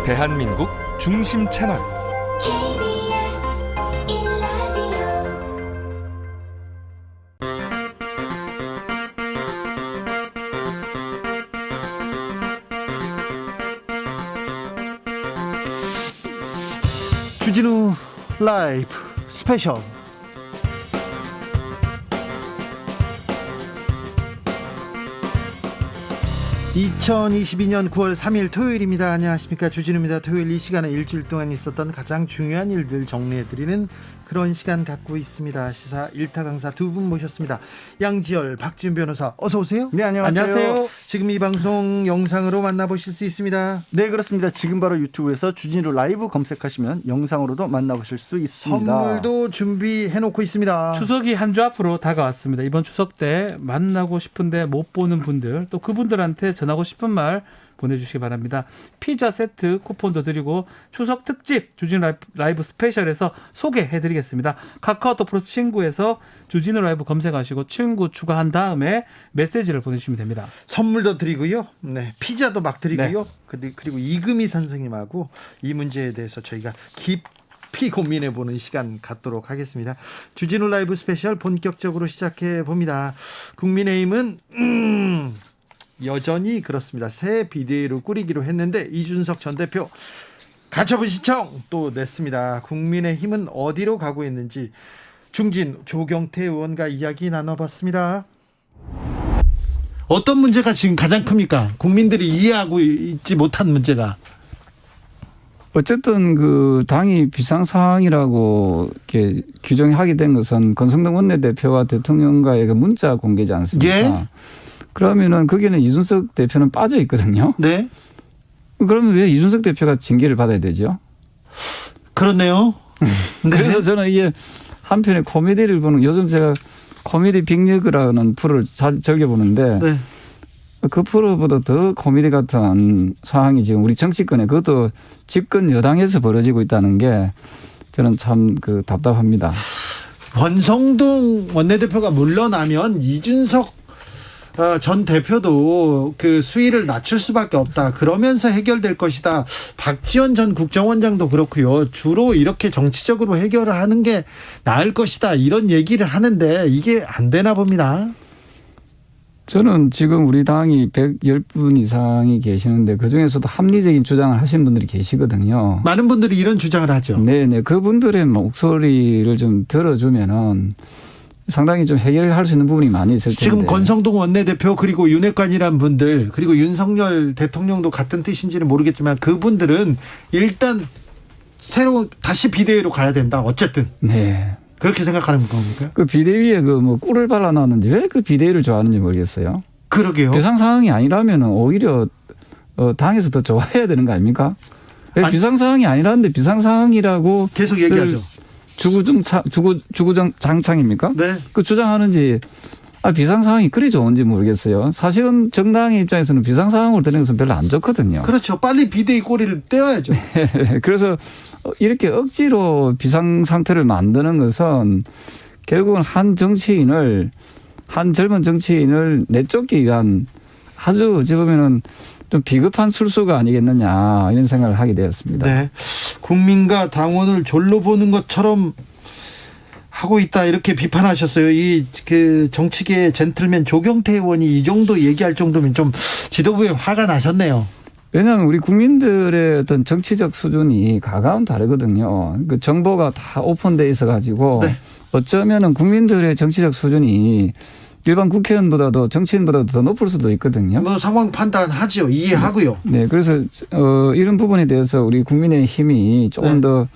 대한민국 중심 채널 KBS 1라디오 주진우 라이브 스페셜 2022년 9월 3일 토요일입니다. 안녕하십니까, 주진우입니다. 토요일 이 시간에 일주일 동안 있었던 가장 중요한 일들 정리해드리는 그런 시간 갖고 있습니다. 시사 1타 강사 두 분 모셨습니다. 양지열, 박지훈 변호사, 어서 오세요. 네, 안녕하세요. 지금 이 방송 영상으로 만나보실 수 있습니다. 네, 그렇습니다. 지금 바로 유튜브에서 주진우 라이브 검색하시면 영상으로도 만나보실 수 있습니다. 선물도 준비해놓고 있습니다. 추석이 한 주 앞으로 다가왔습니다. 이번 추석 때 만나고 싶은데 못 보는 분들, 또 그분들한테 전하고 싶은 말 보내주시기 바랍니다. 피자 세트 쿠폰도 드리고 추석 특집 주진우 라이브 스페셜에서 소개해드리겠습니다. 카카오톡 플러스 친구에서 주진우 라이브 검색하시고 친구 추가한 다음에 메시지를 보내주시면 됩니다. 선물도 드리고요. 네, 피자도 막 드리고요. 그리고 이금희 선생님하고 이 문제에 대해서 저희가 깊이 고민해보는 시간 갖도록 하겠습니다. 주진우 라이브 스페셜 본격적으로 시작해 봅니다. 국민의힘은 여전히 그렇습니다. 새 비대위로 꾸리기로 했는데 이준석 전 대표 가처분 신청 또 냈습니다. 국민의힘은 어디로 가고 있는지 중진 조경태 의원과 이야기 나눠봤습니다. 어떤 문제가 지금 가장 큽니까? 국민들이 이해하고 있지 못한 문제가. 어쨌든 그 당이 비상사항이라고 이렇게 규정하게 된 것은 권성동 원내대표와 대통령과의 그 문자 공개지 않습니까? 예. 그러면은 거기는 이준석 대표는 빠져 있거든요. 네. 그러면 왜 이준석 대표가 징계를 받아야 되죠? 그렇네요. 네. 그래서 저는 이게 한편의 코미디를 보는, 요즘 제가 코미디 빅리그라는 프로를 즐겨보는데 네. 그 프로보다 더 코미디 같은 상황이 지금 우리 정치권에, 그것도 집권 여당에서 벌어지고 있다는 게 저는 참 답답합니다. 권성동 원내대표가 물러나면 이준석 전 대표도 그 수위를 낮출 수밖에 없다. 그러면서 해결될 것이다. 박지원 전 국정원장도 그렇고요. 주로 이렇게 정치적으로 해결을 하는 게 나을 것이다. 이런 얘기를 하는데 이게 안 되나 봅니다. 저는 지금 우리 당이 110분 이상이 계시는데 그중에서도 합리적인 주장을 하신 분들이 계시거든요. 많은 분들이 이런 주장을 하죠. 네네. 그분들의 목소리를 좀 들어주면은 상당히 좀 해결할 수 있는 부분이 많이 있을 텐데. 지금 권성동 원내대표 그리고 윤핵관이란 분들 그리고 윤석열 대통령도 같은 뜻인지는 모르겠지만 그분들은 일단 다시 비대위로 가야 된다. 어쨌든. 네. 그렇게 생각하는 겁니까? 그 비대위에 꿀을 발라놨는지 왜 그 비대위를 좋아하는지 모르겠어요. 그러게요. 비상 상황이 아니라면 오히려 당에서 더 좋아해야 되는 거 아닙니까? 비상 상황이 아니라는데 비상 상황이라고 계속 얘기하죠. 주구장창입니까? 네. 그 주장하는지 비상 상황이 그리 좋은지 모르겠어요. 사실은 정당의 입장에서는 비상 상황으로 되는 것은 별로 안 좋거든요. 그렇죠. 빨리 비대위 꼬리를 떼어야죠. 그래서 이렇게 억지로 비상 상태를 만드는 것은 결국은 한 젊은 정치인을 내쫓기 위한 아주 어찌 보면은 좀 비겁한 술수가 아니겠느냐 이런 생각을 하게 되었습니다. 네. 국민과 당원을 졸로 보는 것처럼 하고 있다 이렇게 비판하셨어요. 그 정치계의 젠틀맨 조경태 의원이 이 정도 얘기할 정도면 좀 지도부에 화가 나셨네요. 왜냐하면 우리 국민들의 어떤 정치적 수준이 가까운 다르거든요. 그 정보가 다 오픈돼 있어 가지고 네. 어쩌면은 국민들의 정치적 수준이 일반 국회의원보다도 정치인보다도 더 높을 수도 있거든요. 뭐 상황 판단하죠. 이해하고요. 네, 그래서 이런 부분에 대해서 우리 국민의 힘이 조금 더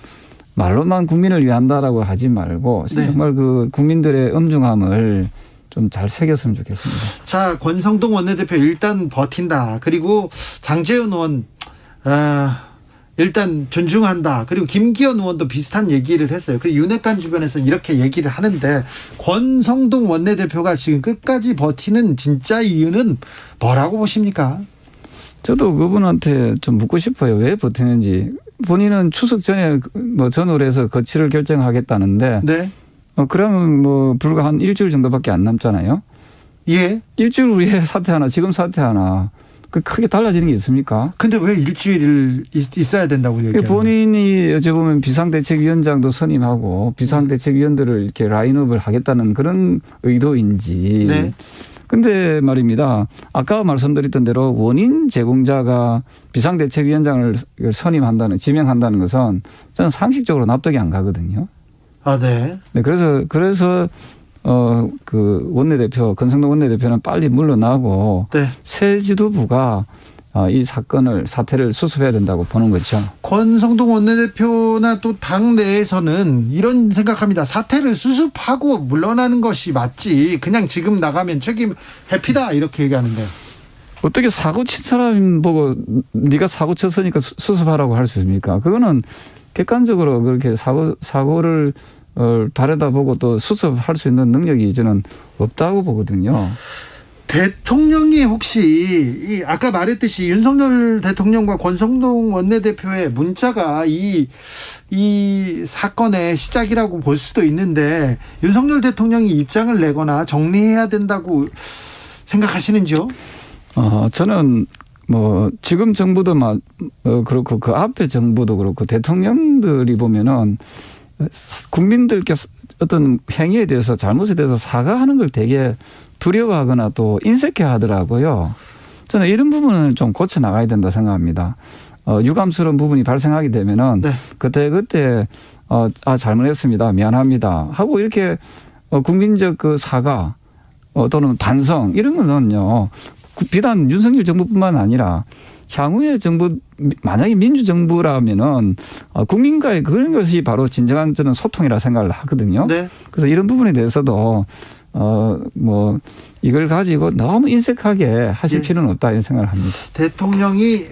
말로만 국민을 위한다라고 하지 말고 정말 그 국민들의 엄중함을 좀 잘 새겼으면 좋겠습니다. 자, 권성동 원내대표 일단 버틴다. 그리고 장제원 의원 일단 존중한다. 그리고 김기현 의원도 비슷한 얘기를 했어요. 그 윤핵관 주변에서 이렇게 얘기를 하는데 권성동 원내대표가 지금 끝까지 버티는 진짜 이유는 뭐라고 보십니까? 저도 그분한테 좀 묻고 싶어요. 왜 버티는지. 본인은 추석 전에 전후로 해서 거취를 결정하겠다는데 네. 그러면 불과 한 일주일 정도밖에 안 남잖아요. 예. 일주일 후에 사퇴하나 지금 사퇴하나 그 크게 달라지는 게 있습니까? 근데 왜 일주일 있어야 된다고 얘기해요? 본인이 어찌 보면 비상대책위원장도 선임하고 비상대책위원들을 이렇게 라인업을 하겠다는 그런 의도인지. 네. 근데 말입니다. 아까 말씀드렸던 대로 원인 제공자가 비상대책위원장을 선임한다는, 지명한다는 것은 저는 상식적으로 납득이 안 가거든요. 아, 네. 네, 그래서 그 원내대표, 권성동 원내대표는 빨리 물러나고 네. 새 지도부가 이 사태를 수습해야 된다고 보는 거죠. 권성동 원내대표나 또 당 내에서는 이런 생각합니다. 사태를 수습하고 물러나는 것이 맞지. 그냥 지금 나가면 책임 회피다 이렇게 얘기하는데. 어떻게 사고 친 사람 보고 네가 사고 쳤으니까 수습하라고 할 수 있습니까? 그거는 객관적으로 그렇게 사고를 바라다보고 또 수습할 수 있는 능력이 저는 없다고 보거든요. 대통령이 혹시 아까 말했듯이 윤석열 대통령과 권성동 원내대표의 문자가 이 사건의 시작이라고 볼 수도 있는데 윤석열 대통령이 입장을 내거나 정리해야 된다고 생각하시는지요? 저는 뭐 지금 정부도 그렇고 그 앞에 정부도 그렇고 대통령들이 보면은 국민들께 어떤 행위에 대해서 잘못에 대해서 사과하는 걸 되게 두려워하거나 또 인색해 하더라고요. 저는 이런 부분은 좀 고쳐 나가야 된다 생각합니다. 유감스러운 부분이 발생하게 되면은 네. 그때 잘못했습니다. 미안합니다. 하고 이렇게 국민적 그 사과 또는 반성 이런 거는요. 비단 윤석열 정부뿐만 아니라 향후의 정부, 만약에 민주정부라면은 국민과의 그런 것이 바로 진정한 저는 소통이라 생각을 하거든요. 네. 그래서 이런 부분에 대해서도 뭐 이걸 가지고 너무 인색하게 하실 네. 필요는 없다 이런 생각을 합니다. 대통령이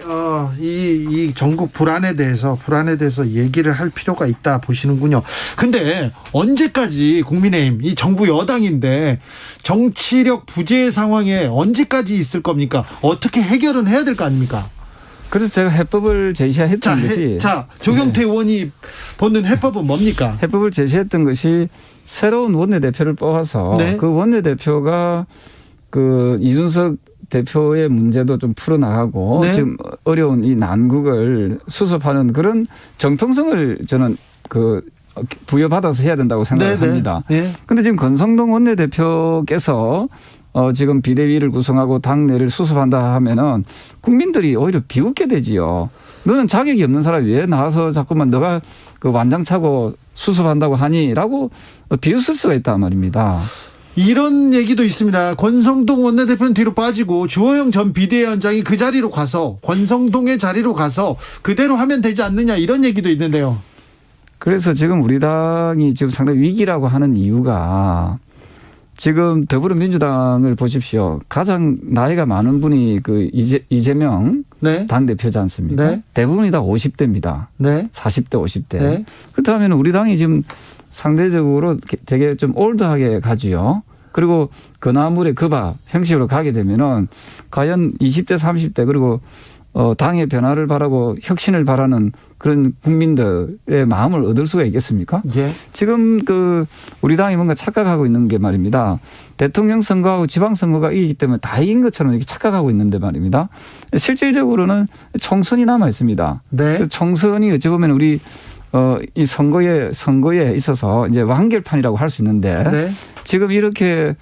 이 전국 불안에 대해서 얘기를 할 필요가 있다 보시는군요. 근데 언제까지 국민의힘 이 정부 여당인데 정치력 부재 상황에 언제까지 있을 겁니까? 어떻게 해결은 해야 될 거 아닙니까? 그래서 제가 해법을 제시했던 것이 조경태 의원이 보는 해법은 뭡니까? 해법을 제시했던 것이 새로운 원내대표를 뽑아서 네. 그 원내대표가 그 이준석 대표의 문제도 좀 풀어나가고 네. 지금 어려운 이 난국을 수습하는 그런 정통성을 저는 부여받아서 해야 된다고 생각합니다. 네. 그런데 지금 권성동 원내대표께서 지금 비대위를 구성하고 당내를 수습한다 하면은 국민들이 오히려 비웃게 되지요. 너는 자격이 없는 사람이 왜 나와서 자꾸만 너가 그 완장 차고 수습한다고 하니라고 비웃을 수가 있단 말입니다. 이런 얘기도 있습니다. 권성동 원내대표는 뒤로 빠지고 주호영 전 비대위원장이 그 자리로 가서 권성동의 자리로 가서 그대로 하면 되지 않느냐 이런 얘기도 있는데요. 그래서 지금 우리 당이 지금 상당히 위기라고 하는 이유가 지금 더불어민주당을 보십시오. 가장 나이가 많은 분이 그 이재명 네. 당대표지 않습니까? 네. 대부분이 다 50대입니다. 네. 40대, 50대. 네. 그렇다면 우리 당이 지금 상대적으로 되게 좀 올드하게 가지요. 그리고 그나물의 그밥 형식으로 가게 되면은 과연 20대, 30대 그리고 당의 변화를 바라고 혁신을 바라는 그런 국민들의 마음을 얻을 수가 있겠습니까? 예. 지금 우리 당이 뭔가 착각하고 있는 게 말입니다. 대통령 선거하고 지방 선거가 이기기 때문에 다 이긴 것처럼 이렇게 착각하고 있는데 말입니다. 실질적으로는 총선이 남아 있습니다. 네. 총선이 어찌 보면 우리 이 선거에 있어서 이제 완결판이라고 할 수 있는데 네. 지금 이렇게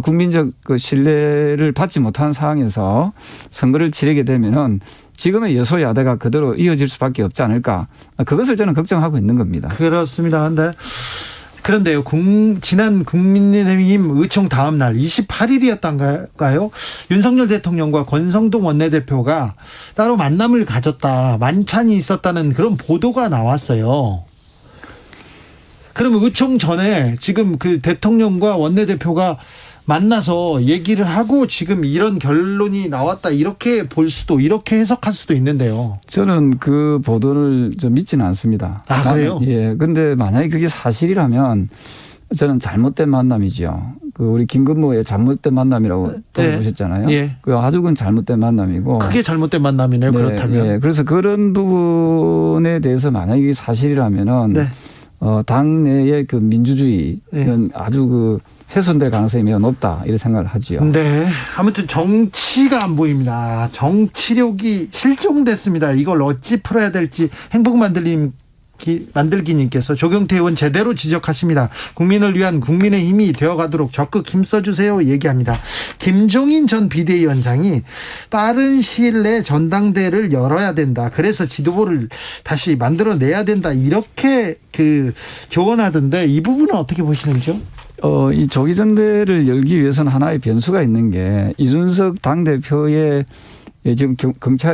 국민적 그 신뢰를 받지 못한 상황에서 선거를 치르게 되면은 지금의 여소야대가 그대로 이어질 수밖에 없지 않을까. 그것을 저는 걱정하고 있는 겁니다. 그렇습니다. 그런데요, 지난 국민의힘 의총 다음 날 28일이었던가요? 윤석열 대통령과 권성동 원내대표가 따로 만남을 가졌다, 만찬이 있었다는 그런 보도가 나왔어요. 그럼 의총 전에 지금 그 대통령과 원내대표가 만나서 얘기를 하고 지금 이런 결론이 나왔다 이렇게 볼 수도 이렇게 해석할 수도 있는데요. 저는 그 보도를 좀 믿지는 않습니다. 아, 그래요? 예. 근데 만약에 그게 사실이라면 저는 잘못된 만남이죠. 우리 김근모의 잘못된 만남이라고 네. 보셨잖아요. 예. 그 아주 그 잘못된 만남이고. 크게 잘못된 만남이네요. 네, 그렇다면. 예. 그래서 그런 부분에 대해서 만약에 이게 사실이라면은 네. 당내의 그 민주주의는 네. 아주 그 훼손될 가능성이 매우 높다 이렇게 생각을 하지요. 네. 아무튼 정치가 안 보입니다. 정치력이 실종됐습니다. 이걸 어찌 풀어야 될지 만들기님께서 조경태 의원 제대로 지적하십니다. 국민을 위한 국민의힘이 되어가도록 적극 힘써주세요 얘기합니다. 김종인 전 비대위원장이 빠른 시일 내에 전당대회를 열어야 된다. 그래서 지도부를 다시 만들어내야 된다. 이렇게 조언하던데 이 부분은 어떻게 보시는지요? 이 조기전대를 열기 위해서는 하나의 변수가 있는 게 이준석 당대표의 지금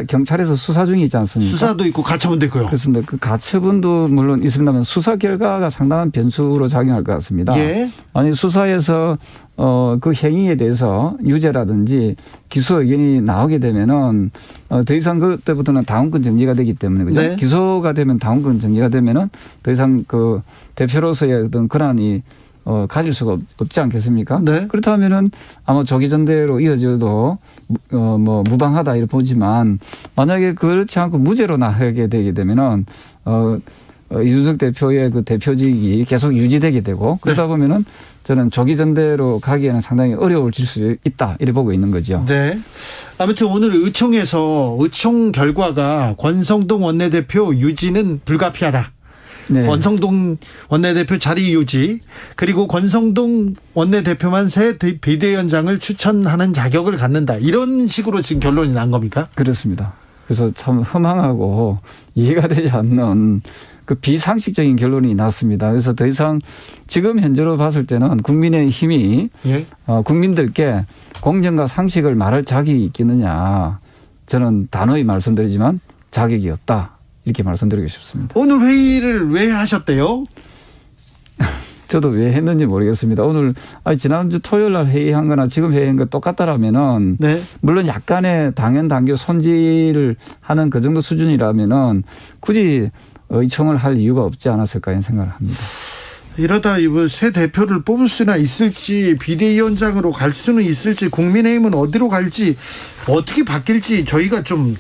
경찰에서 수사 중이지 않습니까? 수사도 있고 가처분도 있고요. 그렇습니다. 그 가처분도 물론 있습니다만 수사 결과가 상당한 변수로 작용할 것 같습니다. 예. 아니 수사에서 그 행위에 대해서 유죄라든지 기소 의견이 나오게 되면은 더 이상 그때부터는 당원권 정지가 되기 때문에 그죠? 네. 기소가 되면 당원권 정지가 되면은 더 이상 그 대표로서의 어떤 권한이 가질 수가 없지 않겠습니까? 네. 그렇다면은 아마 조기전대로 이어져도 뭐 무방하다 이렇게 보지만 만약에 그렇지 않고 무죄로 나가게 되게 되면은 이준석 대표의 그 대표직이 계속 유지되게 되고 그러다 보면은 저는 조기전대로 가기에는 상당히 어려워질 수 있다 이렇게 보고 있는 거죠. 네. 아무튼 오늘 의총에서 의총 결과가 권성동 원내대표 유지는 불가피하다. 네. 권성동 원내대표 자리 유지 그리고 권성동 원내대표만 새 비대위원장을 추천하는 자격을 갖는다. 이런 식으로 지금 결론이 난 겁니까? 그렇습니다. 그래서 참 허망하고 이해가 되지 않는 그 비상식적인 결론이 났습니다. 그래서 더 이상 지금 현재로 봤을 때는 국민의힘이 예. 국민들께 공정과 상식을 말할 자격이 있겠느냐. 저는 단호히 말씀드리지만 자격이 없다. 이렇게 말씀드리고 싶습니다. 오늘 회의를 왜 하셨대요? 저도 왜 했는지 모르겠습니다. 오늘 지난주 토요일 날 회의한 거나 지금 회의한 거 똑같다라면은 네. 물론 약간의 당연 당규 손질을 하는 그 정도 수준이라면은 굳이 의총을 할 이유가 없지 않았을까 이런 생각을 합니다. 이러다 이번 새 대표를 뽑을 수나 있을지 비대위원장으로 갈 수는 있을지 국민의힘은 어디로 갈지 어떻게 바뀔지 저희가 좀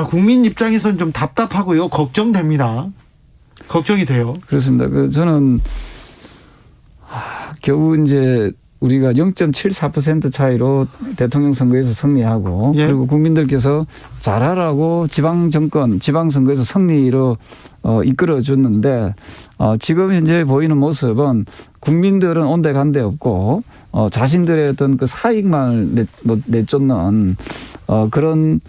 국민 입장에서는 좀 답답하고요. 걱정됩니다. 걱정이 돼요. 그렇습니다. 저는 겨우 이제 우리가 0.74% 차이로 대통령 선거에서 승리하고 예. 그리고 국민들께서 잘하라고 지방선거에서 승리로 이끌어줬는데 지금 현재 보이는 모습은 국민들은 온데간데 없고 자신들의 어떤 그 사익만을 내쫓는 그런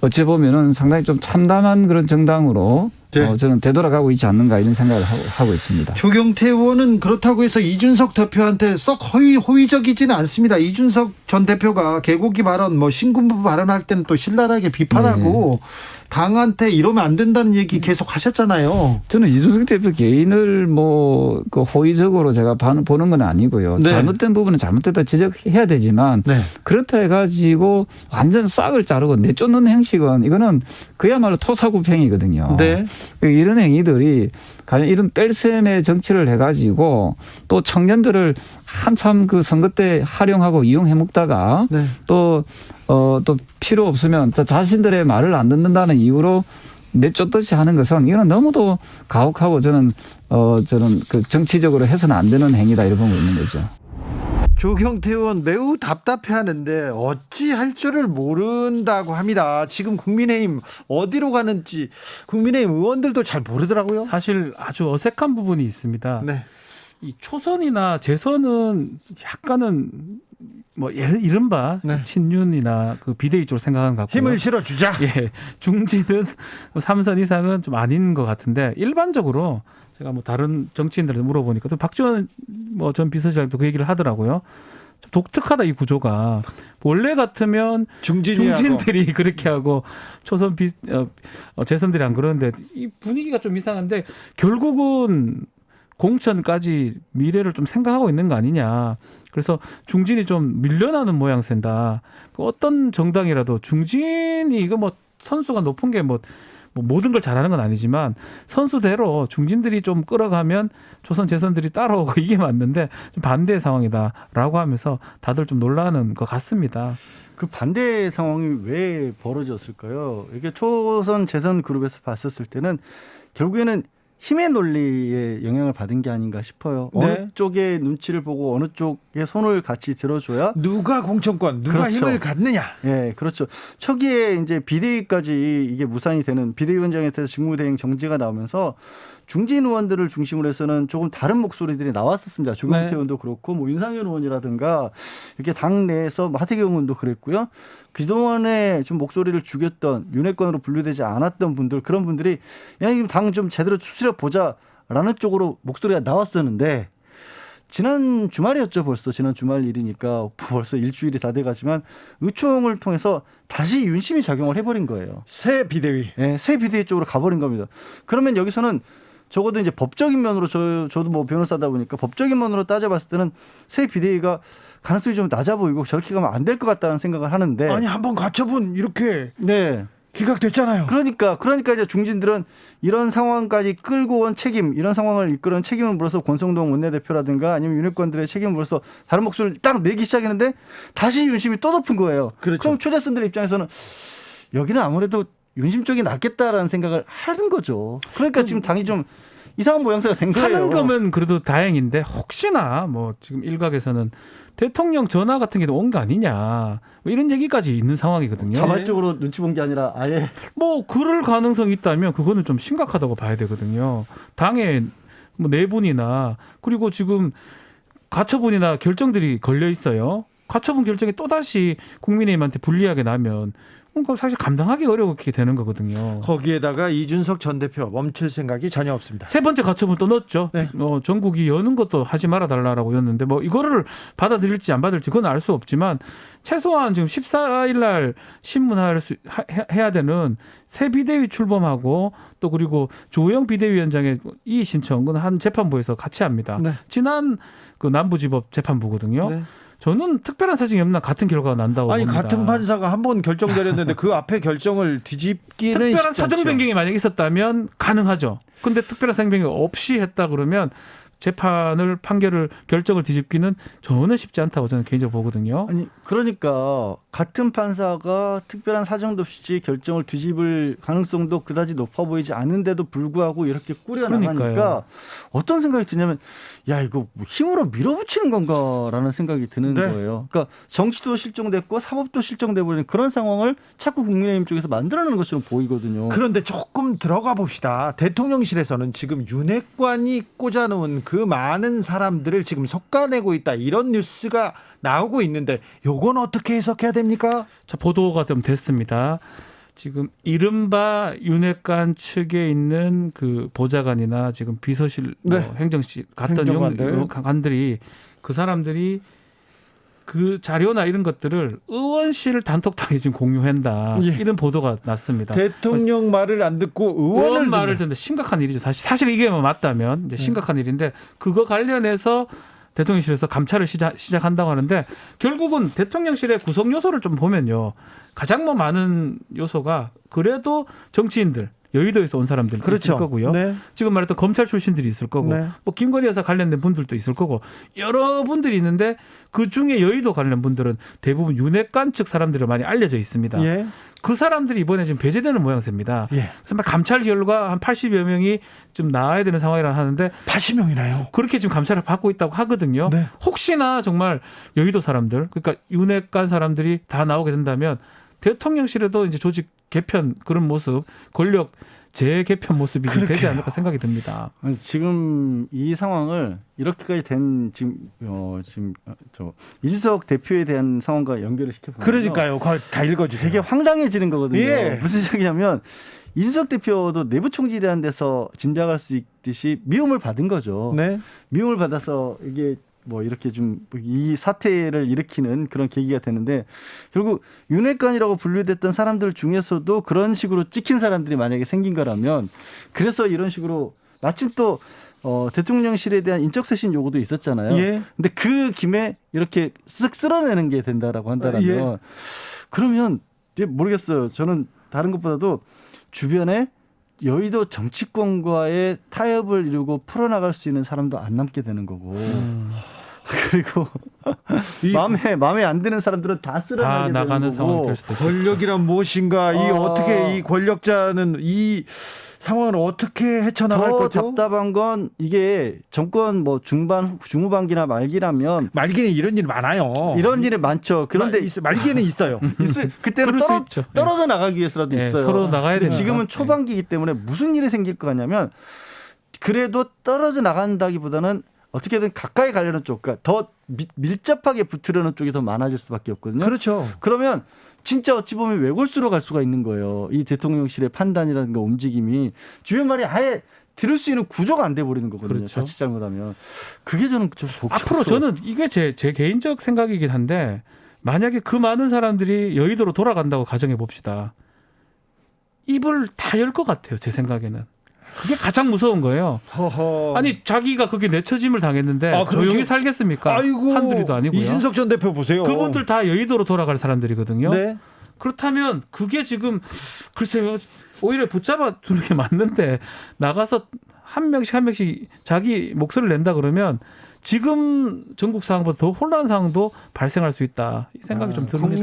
어찌 보면은 상당히 좀 참담한 그런 정당으로 네. 저는 되돌아가고 있지 않는가 이런 생각을 하고 있습니다. 조경태 의원은 그렇다고 해서 이준석 대표한테 썩 호의적이지는 않습니다. 이준석 전 대표가 개고기 발언, 신군부 발언할 때는 또 신랄하게 비판하고 당한테 이러면 안 된다는 얘기 계속 하셨잖아요. 저는 이준석 대표 개인을 그 호의적으로 제가 보는 건 아니고요. 네. 잘못된 부분은 잘못됐다 지적해야 되지만 네. 그렇다 해가지고 완전 싹을 자르고 내쫓는 행식은 이거는 그야말로 토사구팽이거든요. 네. 이런 행위들이 과연 이런 뺄셈의 정치를 해가지고 또 청년들을 한참 그 선거 때 활용하고 이용해 먹다가 네. 또 필요 없으면 자신들의 말을 안 듣는다는 이유로 내쫓듯이 하는 것은 이거는 너무도 가혹하고 저는 그 정치적으로 해서는 안 되는 행위다 이렇게 보고 있는 거죠. 조경태 의원 매우 답답해하는데 어찌 할 줄을 모른다고 합니다. 지금 국민의힘 어디로 가는지 국민의힘 의원들도 잘 모르더라고요. 사실 아주 어색한 부분이 있습니다. 네. 이 초선이나 재선은 약간은 이른바 네. 친윤이나 그 비대위 쪽으로 생각하는 것 같고요. 힘을 실어주자. 예, 중진은 3선 이상은 좀 아닌 것 같은데 일반적으로 제가 다른 정치인들한테 물어보니까 또 박지원 전 비서실장도 그 얘기를 하더라고요. 좀 독특하다 이 구조가. 원래 같으면 중진들이 그렇게 하고 초선 재선들이 안 그러는데 이 분위기가 좀 이상한데 결국은 공천까지 미래를 좀 생각하고 있는 거 아니냐. 그래서 중진이 좀 밀려나는 모양새다. 어떤 정당이라도 중진이 이거 선수가 높은 게 모든 걸 잘하는 건 아니지만 선수대로 중진들이 좀 끌어가면 조선 재선들이 따라오고 이게 맞는데 좀 반대의 상황이다라고 하면서 다들 좀 놀라는 것 같습니다. 그 반대 상황이 왜 벌어졌을까요? 이게 초선 재선 그룹에서 봤었을 때는 결국에는 힘의 논리에 영향을 받은 게 아닌가 싶어요. 네. 어느 쪽의 눈치를 보고 어느 쪽의 손을 같이 들어줘야 누가 공천권, 누가 그렇죠. 힘을 갖느냐. 예, 그렇죠. 초기에 이제 비대위까지 이게 무산이 되는 비대위원장에 대해서 직무대행 정지가 나오면서 중진 의원들을 중심으로 해서는 조금 다른 목소리들이 나왔었습니다. 조경태 네. 의원도 그렇고 뭐 윤상현 의원이라든가 이렇게 당 내에서 뭐 하태경 의원도 그랬고요. 그동안에 좀 목소리를 죽였던 윤핵관으로 분류되지 않았던 분들 그런 분들이 야, 이거 당 좀 제대로 추스려 보자라는 쪽으로 목소리가 나왔었는데 지난 주말이었죠 벌써. 지난 주말 일이니까 벌써 일주일이 다 돼가지만 의총을 통해서 다시 윤심이 작용을 해버린 거예요. 새 비대위. 네, 새 비대위 쪽으로 가버린 겁니다. 그러면 여기서는 적어도 이제 법적인 면으로 저도 뭐 변호사다 보니까 법적인 면으로 따져봤을 때는 새 비대위가 가능성이 좀 낮아 보이고 저렇게 가면 안 될 것 같다는 생각을 하는데. 아니 한번 가처분 이렇게 네. 기각됐잖아요. 그러니까 이제 중진들은 이런 상황까지 끌고 온 책임, 이런 상황을 이끌어온 책임을 물어서 권성동 원내대표라든가 아니면 윤핵관들의 책임을 물어서 다른 목소리를 딱 내기 시작했는데 다시 윤심이 또 덮은 거예요. 그렇죠. 그럼 초대선들 입장에서는 여기는 아무래도 윤심 쪽이 낫겠다라는 생각을 하는 거죠. 그러니까 지금 당이 좀 이상한 모양새가 된 거예요. 하는 거면 그래도 다행인데 혹시나 뭐 지금 일각에서는 대통령 전화 같은 게 온 거 아니냐 뭐 이런 얘기까지 있는 상황이거든요. 자발적으로 눈치 본 게 아니라 아예 뭐 그럴 가능성이 있다면 그거는 좀 심각하다고 봐야 되거든요. 당에 뭐 내분이나 그리고 지금 가처분이나 결정들이 걸려 있어요. 가처분 결정이 또다시 국민의힘한테 불리하게 나면 그거 사실 감당하기 어렵게 되는 거거든요. 거기에다가 이준석 전 대표 멈출 생각이 전혀 없습니다. 세 번째 가처분 또 넣었죠. 네. 전국이 여는 것도 하지 말아달라고 였는데 뭐 이거를 받아들일지 안 받을지 그건 알 수 없지만 최소한 지금 14일 날 신문해야 되는 새 비대위 출범하고 또 그리고 조영 비대위원장의 이의 신청은 한 재판부에서 같이 합니다. 네. 지난 그 남부지법 재판부거든요. 네. 저는 특별한 사정이 없나 같은 결과가 난다고 아니 봅니다. 같은 판사가 한 번 결정 내렸는데 그 앞에 결정을 뒤집기는 특별한 쉽지 사정 않죠. 변경이 만약 있었다면 가능하죠. 근데 특별한 사정 변경 없이 했다 그러면 판결을 결정을 뒤집기는 저는 쉽지 않다고 저는 개인적으로 보거든요. 아니 그러니까 같은 판사가 특별한 사정도 없이 결정을 뒤집을 가능성도 그다지 높아 보이지 않은데도 불구하고 이렇게 꾸려나가니까 그러니까요. 어떤 생각이 드냐면 야 이거 뭐 힘으로 밀어붙이는 건가라는 생각이 드는 네. 거예요. 그러니까 정치도 실종됐고 사법도 실종돼 버리는 그런 상황을 자꾸 국민의힘 쪽에서 만들어내는 것처럼 보이거든요. 그런데 조금 들어가 봅시다. 대통령실에서는 지금 윤핵관이 꽂아놓은 그 많은 사람들을 지금 솎아내고 있다. 이런 뉴스가 나오고 있는데 요건 어떻게 해석해야 됩니까? 자, 보도가 좀 됐습니다. 지금 이른바 윤핵관 측에 있는 그 보좌관이나 지금 비서실 네. 행정실 갔던 행정관들. 관들이 그 사람들이 그 자료나 이런 것들을 의원실 단톡방에 지금 공유한다. 예. 이런 보도가 났습니다. 대통령 말을 안 듣고 의원 말을 듣는. 듣는데 심각한 일이죠. 사실 이게 뭐 맞다면 이제 심각한 일인데 그거 관련해서 대통령실에서 감찰을 시작한다고 하는데 결국은 대통령실의 구성 요소를 좀 보면요. 가장 뭐 많은 요소가 그래도 정치인들 여의도에서 온 사람들 그렇죠. 있을 거고요. 네. 지금 말했던 검찰 출신들이 있을 거고 네. 뭐 김건희 여사 관련된 분들도 있을 거고 여러 분들이 있는데 그중에 여의도 관련 분들은 대부분 윤핵관 측 사람들이 많이 알려져 있습니다. 예. 그 사람들이 이번에 지금 배제되는 모양새입니다. 예. 그래서 막 감찰 결과 한 80여 명이 좀 나와야 되는 상황이라 하는데 80명이나요. 그렇게 지금 감찰을 받고 있다고 하거든요. 네. 혹시나 정말 여의도 사람들, 그러니까 윤핵관 사람들이 다 나오게 된다면 대통령실에도 이제 조직 개편 그런 모습, 권력 재개편 모습이 좀 되지 그렇게요. 않을까 생각이 듭니다. 아니, 지금 이 상황을 이렇게까지 된 지금 저 이준석 대표에 대한 상황과 연결을 시켜보면 그러니까요. 그거 다 읽어주세요. 되게 황당해지는 거거든요. 예. 무슨 얘기냐면 이준석 대표도 내부 총질이라는 데서 짐작할 수 있듯이 미움을 받은 거죠. 네. 미움을 받아서 이게 뭐 이렇게 좀 이 사태를 일으키는 그런 계기가 되는데 결국 윤핵관이라고 분류됐던 사람들 중에서도 그런 식으로 찍힌 사람들이 만약에 생긴 거라면 그래서 이런 식으로 마침 또 대통령실에 대한 인적쇄신 요구도 있었잖아요. 예. 근데 그 김에 이렇게 쓱 쓸어내는 게 된다라고 한다면 예. 그러면 이제 모르겠어요. 저는 다른 것보다도 주변에 여의도 정치권과의 타협을 이루고 풀어나갈 수 있는 사람도 안 남게 되는 거고 그리고 마음에 안 드는 사람들은 다 다 쓸어나게 나가는 되는 상황이 거고. 될 수도 있죠. 권력이란 무엇인가? 이 어떻게 이 권력자는 이 상황을 어떻게 헤쳐나갈 더 거죠? 답답한 건 이게 정권 뭐 중후반기나 말기라면 말기는 이런 일 많아요. 이런 일이 많죠. 그런데 말기는 있어요. 그때는 그럴 수 있죠. 떨어져 나가기 위해서라도 네, 있어요. 서로 나가야 근데 되니까. 지금은 초반기이기 때문에 무슨 일이 생길 거 같냐면 그래도 떨어져 나간다기보다는 어떻게든 가까이 가려는 쪽, 그러니까 더 밀접하게 붙으려는 쪽이 더 많아질 수밖에 없거든요. 그렇죠. 그러면 진짜 어찌 보면 외골수로 갈 수가 있는 거예요. 이 대통령실의 판단이라든가 움직임이 주변 말이 아예 들을 수 있는 구조가 안 돼 버리는 거거든요. 그렇죠. 자칫 잘못하면 그게 저는 좀 복잡해서. 앞으로 저는 이게 제 개인적 생각이긴 한데 만약에 그 많은 사람들이 여의도로 돌아간다고 가정해 봅시다. 입을 다 열 것 같아요. 제 생각에는. 그게 가장 무서운 거예요. 허허. 아니 자기가 그게 내처짐을 당했는데 아, 그렇게- 조용히 살겠습니까? 아이고, 한둘이도 아니고요. 이준석 전 대표 보세요. 그분들 다 여의도로 돌아갈 사람들이거든요. 네. 그렇다면 그게 지금 글쎄요. 오히려 붙잡아 두는 게 맞는데 나가서 한 명씩 자기 목소리를 낸다 그러면 지금 전국 상황보다 더 혼란한 상황도 발생할 수 있다. 이 생각이 좀 듭니다.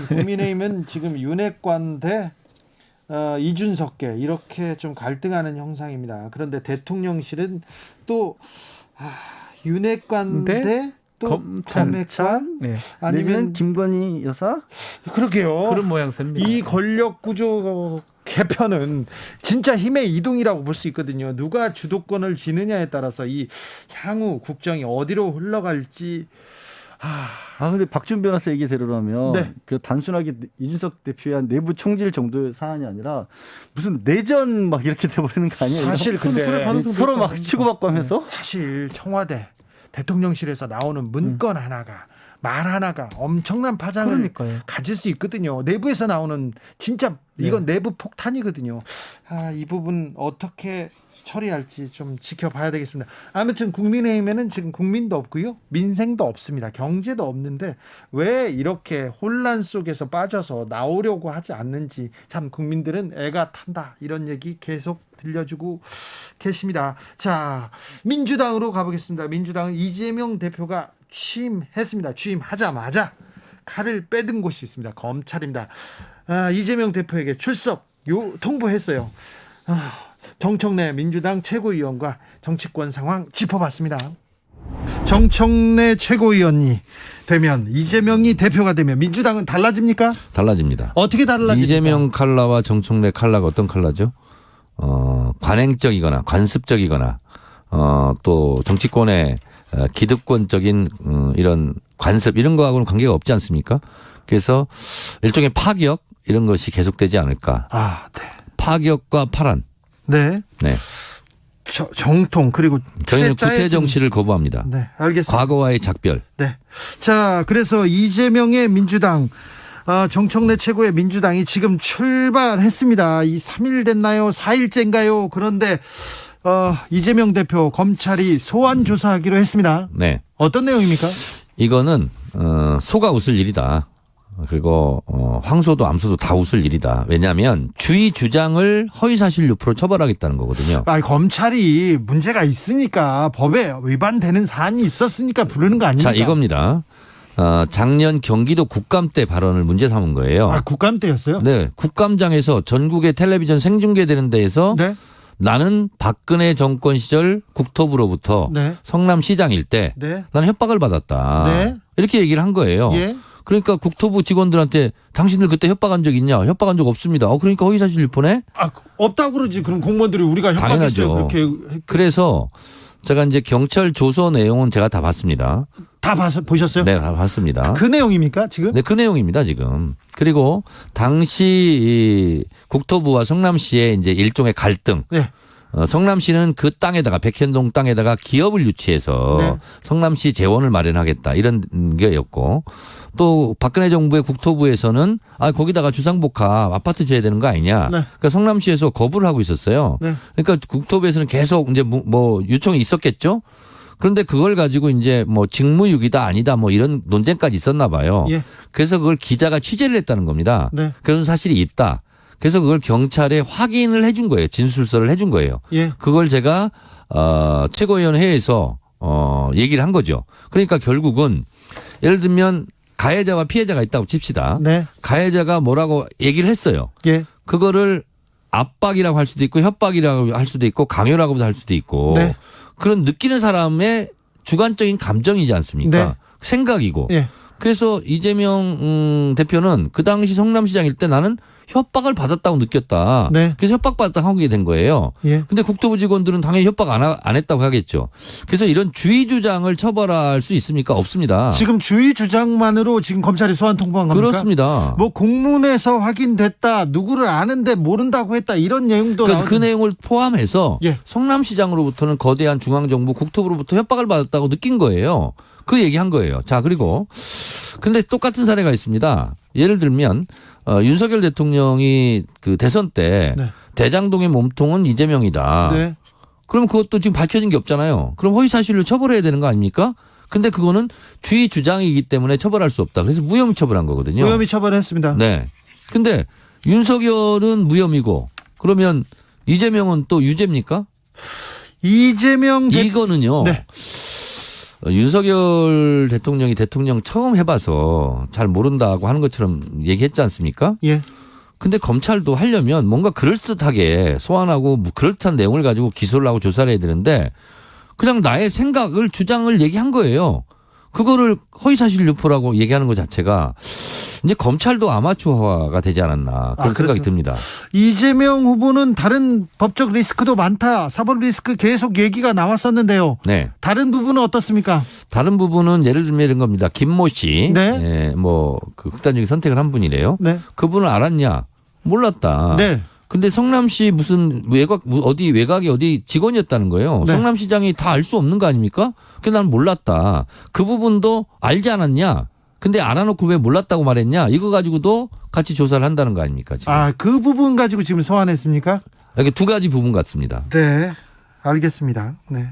국민의힘은 지금 윤핵관 대 이준석계 이렇게 좀 갈등하는 형상입니다. 그런데 대통령실은 또 윤핵관 네? 대 또 검찰. 검핵관 네. 아니면 아니면 김건희 여사? 그러게요. 그런 모양새입니다. 이 권력 구조 개편은 진짜 힘의 이동이라고 볼 수 있거든요. 누가 주도권을 지느냐에 따라서 이 향후 국정이 어디로 흘러갈지. 근데 박준 변호사 얘기대로라면 네. 그 단순하게 이준석 대표의 한 내부 총질 정도의 사안이 아니라 무슨 내전 막 이렇게 돼버리는 거 아니에요? 사실 근데 그럴 가능성도 서로 막 있다고 치고받고 하면서 사실 청와대 대통령실에서 나오는 문건 하나가 말 하나가 엄청난 파장을 그러니까요. 가질 수 있거든요. 내부에서 나오는 진짜 이건 내부 폭탄이거든요. 이 부분 어떻게 처리할지 좀 지켜봐야 되겠습니다. 아무튼 국민의힘에는 지금 국민도 없고요. 민생도 없습니다. 경제도 없는데 왜 이렇게 혼란 속에서 빠져서 나오려고 하지 않는지 참 국민들은 애가 탄다. 이런 얘기 계속 들려주고 계십니다. 자, 민주당으로 가보겠습니다. 민주당은 이재명 대표가 취임했습니다. 취임하자마자 칼을 빼든 곳이 있습니다. 검찰입니다. 이재명 대표에게 출석 통보했어요. 정청래 민주당 최고위원과 정치권 상황 짚어봤습니다. 정청래 최고위원이 되면 이재명이 대표가 되면 민주당은 달라집니까? 달라집니다. 어떻게 달라집니까? 이재명 칼라와 정청래 칼라가 어떤 칼라죠? 관행적이거나 관습적이거나 또 정치권의 기득권적인 이런 관습 이런 거하고는 관계가 없지 않습니까? 그래서 일종의 파격 이런 것이 계속되지 않을까. 네. 파격과 파란. 네. 네. 정통 그리고 저희는 짜여진- 구태 정치를 거부합니다. 네, 알겠습니다. 과거와의 작별. 네. 자, 그래서 이재명의 민주당, 정청래 최고의 민주당이 지금 출발했습니다. 이 3일 됐나요? 4일째인가요? 그런데 이재명 대표 검찰이 소환 조사하기로 했습니다. 네. 어떤 내용입니까? 이거는 소가 웃을 일이다. 그리고 황소도 암소도 다 웃을 일이다. 왜냐하면 주의 주장을 허위사실 유포로 처벌하겠다는 거거든요. 검찰이 문제가 있으니까 법에 위반되는 사안이 있었으니까 부르는 거 아닙니까? 자, 이겁니다. 작년 경기도 국감 때 발언을 문제 삼은 거예요. 국감 때였어요? 네, 국감장에서 전국의 텔레비전 생중계되는 데에서 네. 나는 박근혜 정권 시절 국토부로부터 네. 성남시장일 때 네. 나는 협박을 받았다. 네. 이렇게 얘기를 한 거예요. 예. 그러니까 국토부 직원들한테 당신들 그때 협박한 적 있냐? 협박한 적 없습니다. 그러니까 허위사실 유포네? 없다고 그러지. 그럼 공무원들이 우리가 협박했어요. 당연하죠. 그렇게 그래서 제가 이제 경찰 조서 내용은 제가 다 봤습니다. 다 보셨어요? 네, 다 봤습니다. 그 내용입니까 지금? 네, 그 내용입니다, 지금. 그리고 당시 이 국토부와 성남시의 이제 일종의 갈등. 네. 성남시는 그 땅에다가 백현동 땅에다가 기업을 유치해서 네. 성남시 재원을 마련하겠다 이런 게였고 또 박근혜 정부의 국토부에서는 거기다가 주상복합 아파트 지어야 되는 거 아니냐. 네. 그러니까 성남시에서 거부를 하고 있었어요. 네. 그러니까 국토부에서는 계속 이제 뭐 요청이 있었겠죠. 그런데 그걸 가지고 이제 뭐 직무유기다 아니다 뭐 이런 논쟁까지 있었나 봐요. 예. 그래서 그걸 기자가 취재를 했다는 겁니다. 네. 그런 사실이 있다. 그래서 그걸 경찰에 확인을 해준 거예요. 진술서를 해준 거예요. 예. 그걸 제가 최고위원회에서 얘기를 한 거죠. 그러니까 결국은 예를 들면 가해자와 피해자가 있다고 칩시다. 네. 가해자가 뭐라고 얘기를 했어요. 예. 그거를 압박이라고 할 수도 있고 협박이라고 할 수도 있고 강요라고 할 수도 있고 네. 그런 느끼는 사람의 주관적인 감정이지 않습니까? 네. 생각이고. 예. 그래서 이재명 대표는 그 당시 성남시장일 때 나는 협박을 받았다고 느꼈다. 네. 그래서 협박받았다고 하게 된 거예요. 예. 근데 국토부 직원들은 당연히 협박 안 했다고 하겠죠. 그래서 이런 주의 주장을 처벌할 수 있습니까? 없습니다. 지금 주의 주장만으로 지금 검찰이 소환 통보한 겁니까? 그렇습니다. 뭐 공문에서 확인됐다, 누구를 아는데 모른다고 했다 이런 내용도 그러니까 그 나오는데. 내용을 포함해서 예. 성남시장으로부터는 거대한 중앙정부 국토부로부터 협박을 받았다고 느낀 거예요. 그 얘기한 거예요. 자, 그리고 근데 똑같은 사례가 있습니다. 예를 들면 윤석열 대통령이 그 대선 때 네. 대장동의 몸통은 이재명이다. 네. 그럼 그것도 지금 밝혀진 게 없잖아요. 그럼 허위사실로 처벌해야 되는 거 아닙니까? 근데 그거는 주의 주장이기 때문에 처벌할 수 없다. 그래서 무혐의 처벌한 거거든요. 무혐의 처벌했습니다. 네. 근데 윤석열은 무혐의고 그러면 이재명은 또 유죄입니까? 이재명 이거는요. 네. 윤석열 대통령이 대통령 처음 해봐서 잘 모른다고 하는 것처럼 얘기했지 않습니까? 예. 근데 검찰도 하려면 뭔가 그럴듯하게 소환하고 뭐 그럴듯한 내용을 가지고 기소를 하고 조사를 해야 되는데 그냥 나의 생각을 주장을 얘기한 거예요. 그거를 허위사실 유포라고 얘기하는 것 자체가 이제 검찰도 아마추어화가 되지 않았나 그런 생각이 듭니다. 이재명 후보는 다른 법적 리스크도 많다. 사법 리스크 계속 얘기가 나왔었는데요. 네. 다른 부분은 어떻습니까? 다른 부분은 예를 들면 이런 겁니다. 김모 씨, 네. 예, 뭐그 극단적인 선택을 한 분이래요. 네. 그분을 알았냐? 몰랐다. 네. 근데 성남시 무슨 외곽이 어디 직원이었다는 거예요. 네. 성남시장이 다 알 수 없는 거 아닙니까? 그래서 난 몰랐다. 그 부분도 알지 않았냐? 근데 알아놓고 왜 몰랐다고 말했냐? 이거 가지고도 같이 조사를 한다는 거 아닙니까? 지금. 아, 그 부분 가지고 지금 소환했습니까? 이게 두 가지 부분 같습니다. 네. 알겠습니다. 네.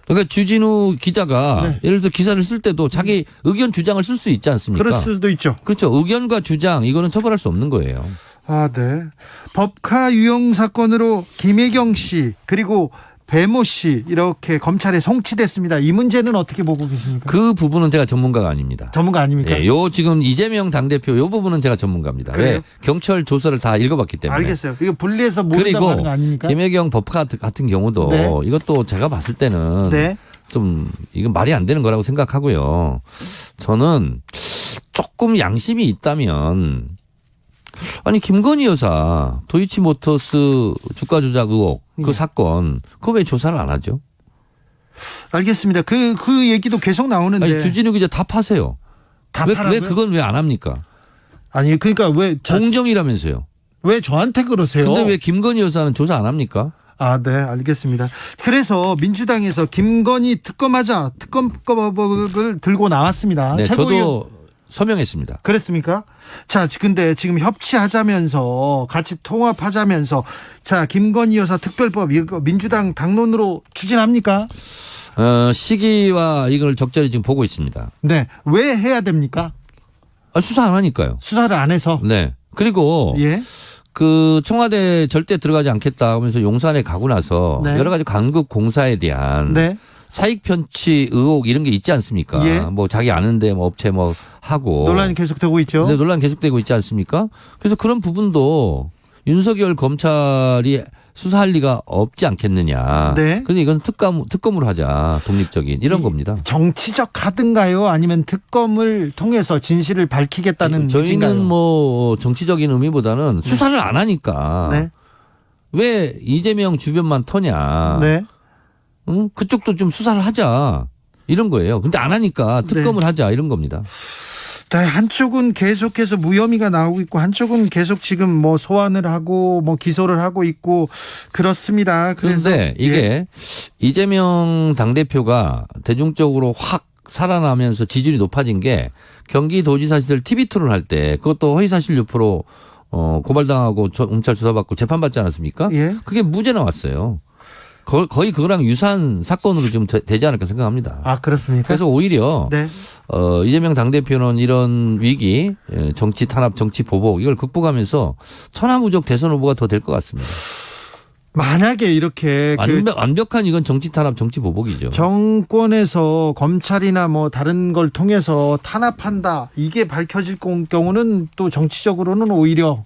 그러니까 주진우 기자가 네. 예를 들어 기사를 쓸 때도 자기 의견 주장을 쓸 수 있지 않습니까? 그럴 수도 있죠. 그렇죠. 의견과 주장 이거는 처벌할 수 없는 거예요. 아, 네. 법카 유용 사건으로 김혜경 씨 그리고 배모 씨 이렇게 검찰에 송치됐습니다. 이 문제는 어떻게 보고 계십니까? 그 부분은 제가 전문가가 아닙니다. 전문가 아닙니까? 예, 요 지금 이재명 당대표 요 부분은 제가 전문가입니다. 그래요? 왜? 경찰 조서를 다 읽어봤기 때문에. 알겠어요. 이거 분리해서 모른다고 그리고 하는 거 아닙니까? 김혜경 법카 같은 경우도 네. 이것도 제가 봤을 때는 네. 좀 이건 말이 안 되는 거라고 생각하고요. 저는 조금 양심이 있다면 아니 김건희 여사 도이치모터스 주가 조작 의혹 그 네. 사건 그거 왜 조사를 안 하죠? 알겠습니다. 그 얘기도 계속 나오는데 아니 주진우 기자 다 파세요. 다 왜 파라고요? 그건 왜 안 합니까? 아니 그러니까 공정이라면서요. 왜 저한테 그러세요? 근데 왜 김건희 여사는 조사 안 합니까? 아, 네, 알겠습니다. 그래서 민주당에서 김건희 특검하자 특검법을 들고 나왔습니다. 네, 최고위원 저도 서명했습니다. 그랬습니까? 자, 근데 지금 협치하자면서 같이 통합하자면서 자, 김건희 여사 특별법 이거 민주당 당론으로 추진합니까? 시기와 이걸 적절히 지금 보고 있습니다. 네. 왜 해야 됩니까? 수사 안 하니까요. 수사를 안 해서. 네. 그리고 예. 그 청와대 절대 들어가지 않겠다 하면서 용산에 가고 나서 네. 여러 가지 강급 공사에 대한 네. 사익 편취 의혹 이런 게 있지 않습니까? 예. 뭐 자기 아는데 뭐 업체 뭐 하고 논란이 계속되고 있죠. 네, 논란 계속되고 있지 않습니까? 그래서 그런 부분도 윤석열 검찰이 수사할 리가 없지 않겠느냐. 네. 그런데 이건 특검으로 하자. 독립적인 이런 겁니다. 정치적 카드인가요? 아니면 특검을 통해서 진실을 밝히겠다는 저희는 의지인가요? 뭐 정치적인 의미보다는 수사를 안 하니까 네. 왜 이재명 주변만 터냐. 네. 응? 그쪽도 좀 수사를 하자. 이런 거예요. 근데 안 하니까 특검을 하자. 이런 겁니다. 네, 한쪽은 계속해서 무혐의가 나오고 있고 한쪽은 계속 지금 뭐 소환을 하고 뭐 기소를 하고 있고 그렇습니다. 그런데 이게 예. 이재명 당대표가 대중적으로 확 살아나면서 지지율이 높아진 게 경기도지사 시절 TV 토론 할 때 그것도 허위사실 유포로 고발당하고 검찰 조사받고 재판받지 않았습니까? 예. 그게 무죄 나왔어요. 거의 그거랑 유사한 사건으로 좀 되지 않을까 생각합니다. 아, 그렇습니까? 그래서 오히려 네. 이재명 당대표는 이런 위기, 정치 탄압, 정치 보복 이걸 극복하면서 천하무적 대선 후보가 더 될 것 같습니다. 만약에 이렇게 완벽한 이건 정치 탄압, 정치 보복이죠. 정권에서 검찰이나 뭐 다른 걸 통해서 탄압한다 이게 밝혀질 경우는 또 정치적으로는 오히려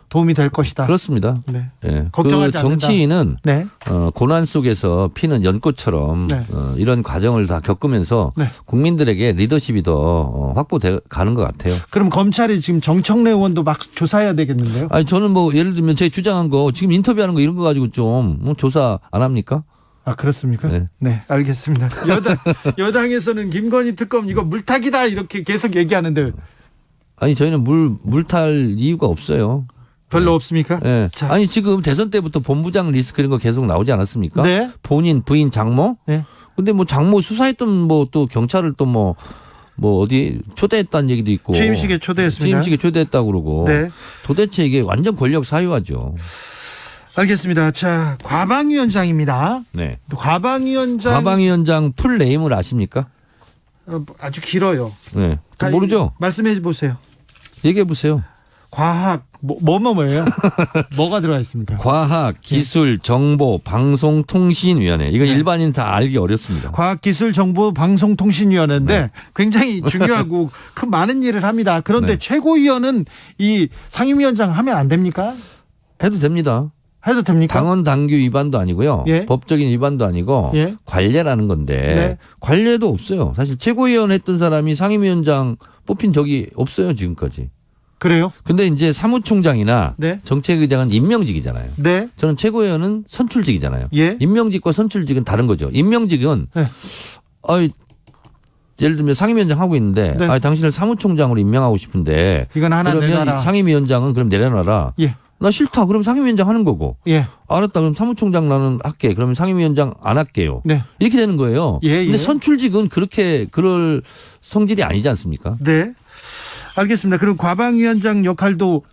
도움이 될 것이다. 그렇습니다. 네. 예. 걱정하지 그 정치인은 네. 고난 속에서 피는 연꽃처럼 네. 이런 과정을 다 겪으면서 네. 국민들에게 리더십이 더 확보돼 가는 것 같아요. 그럼 검찰이 지금 정청래 의원도 막 조사해야 되겠는데요? 아니 저는 뭐 예를 들면 제가 주장한 거 지금 인터뷰하는 거 이런 거 가지고 좀 조사 안 합니까? 아 그렇습니까? 네. 네, 알겠습니다. 여당에서는 김건희 특검 이거 물타기다 이렇게 계속 얘기하는데 아니 저희는 물 탈 이유가 없어요. 별로 없습니까? 예. 자. 아니 지금 대선 때부터 본부장 리스크 이런 거 계속 나오지 않았습니까? 네. 본인 부인 장모. 네. 근데 뭐 장모 수사했던 뭐 또 경찰을 또 뭐 어디 초대했다는 얘기도 있고. 취임식에 초대했습니다. 취임식에 초대했다고 그러고. 네. 도대체 이게 완전 권력 사유화죠. 알겠습니다. 자, 과방위원장입니다. 네. 과방위원장 풀 네임을 아십니까? 아주 길어요. 네. 모르죠? 말씀해 보세요. 얘기해 보세요. 과학 뭐예요? 뭐가 들어가 있습니까? 과학, 기술, 정보, 방송통신위원회. 이거 네. 일반인 다 알기 어렵습니다. 과학기술정보방송통신위원회인데 네. 굉장히 중요하고 큰 많은 일을 합니다. 그런데 네. 최고위원은 이 상임위원장 하면 안 됩니까? 해도 됩니다. 해도 됩니까? 당원 당규 위반도 아니고요. 예. 법적인 위반도 아니고 예. 관례라는 건데 네. 관례도 없어요. 사실 최고위원 했던 사람이 상임위원장 뽑힌 적이 없어요 지금까지. 그래요? 근데 이제 사무총장이나 네. 정책의장은 임명직이잖아요. 네. 저는 최고위원은 선출직이잖아요. 예. 임명직과 선출직은 다른 거죠. 임명직은 네. 예를 들면 상임위원장 하고 있는데 네. 당신을 사무총장으로 임명하고 싶은데 이건 하나 그러면 내놔라. 상임위원장은 그럼 내려놔라. 예. 나 싫다. 그럼 상임위원장 하는 거고. 예. 알았다. 그럼 사무총장 나는 할게. 그러면 상임위원장 안 할게요. 네. 이렇게 되는 거예요. 예, 근데 예. 선출직은 그럴 성질이 아니지 않습니까? 네. 알겠습니다. 그럼 과방위원장 역할도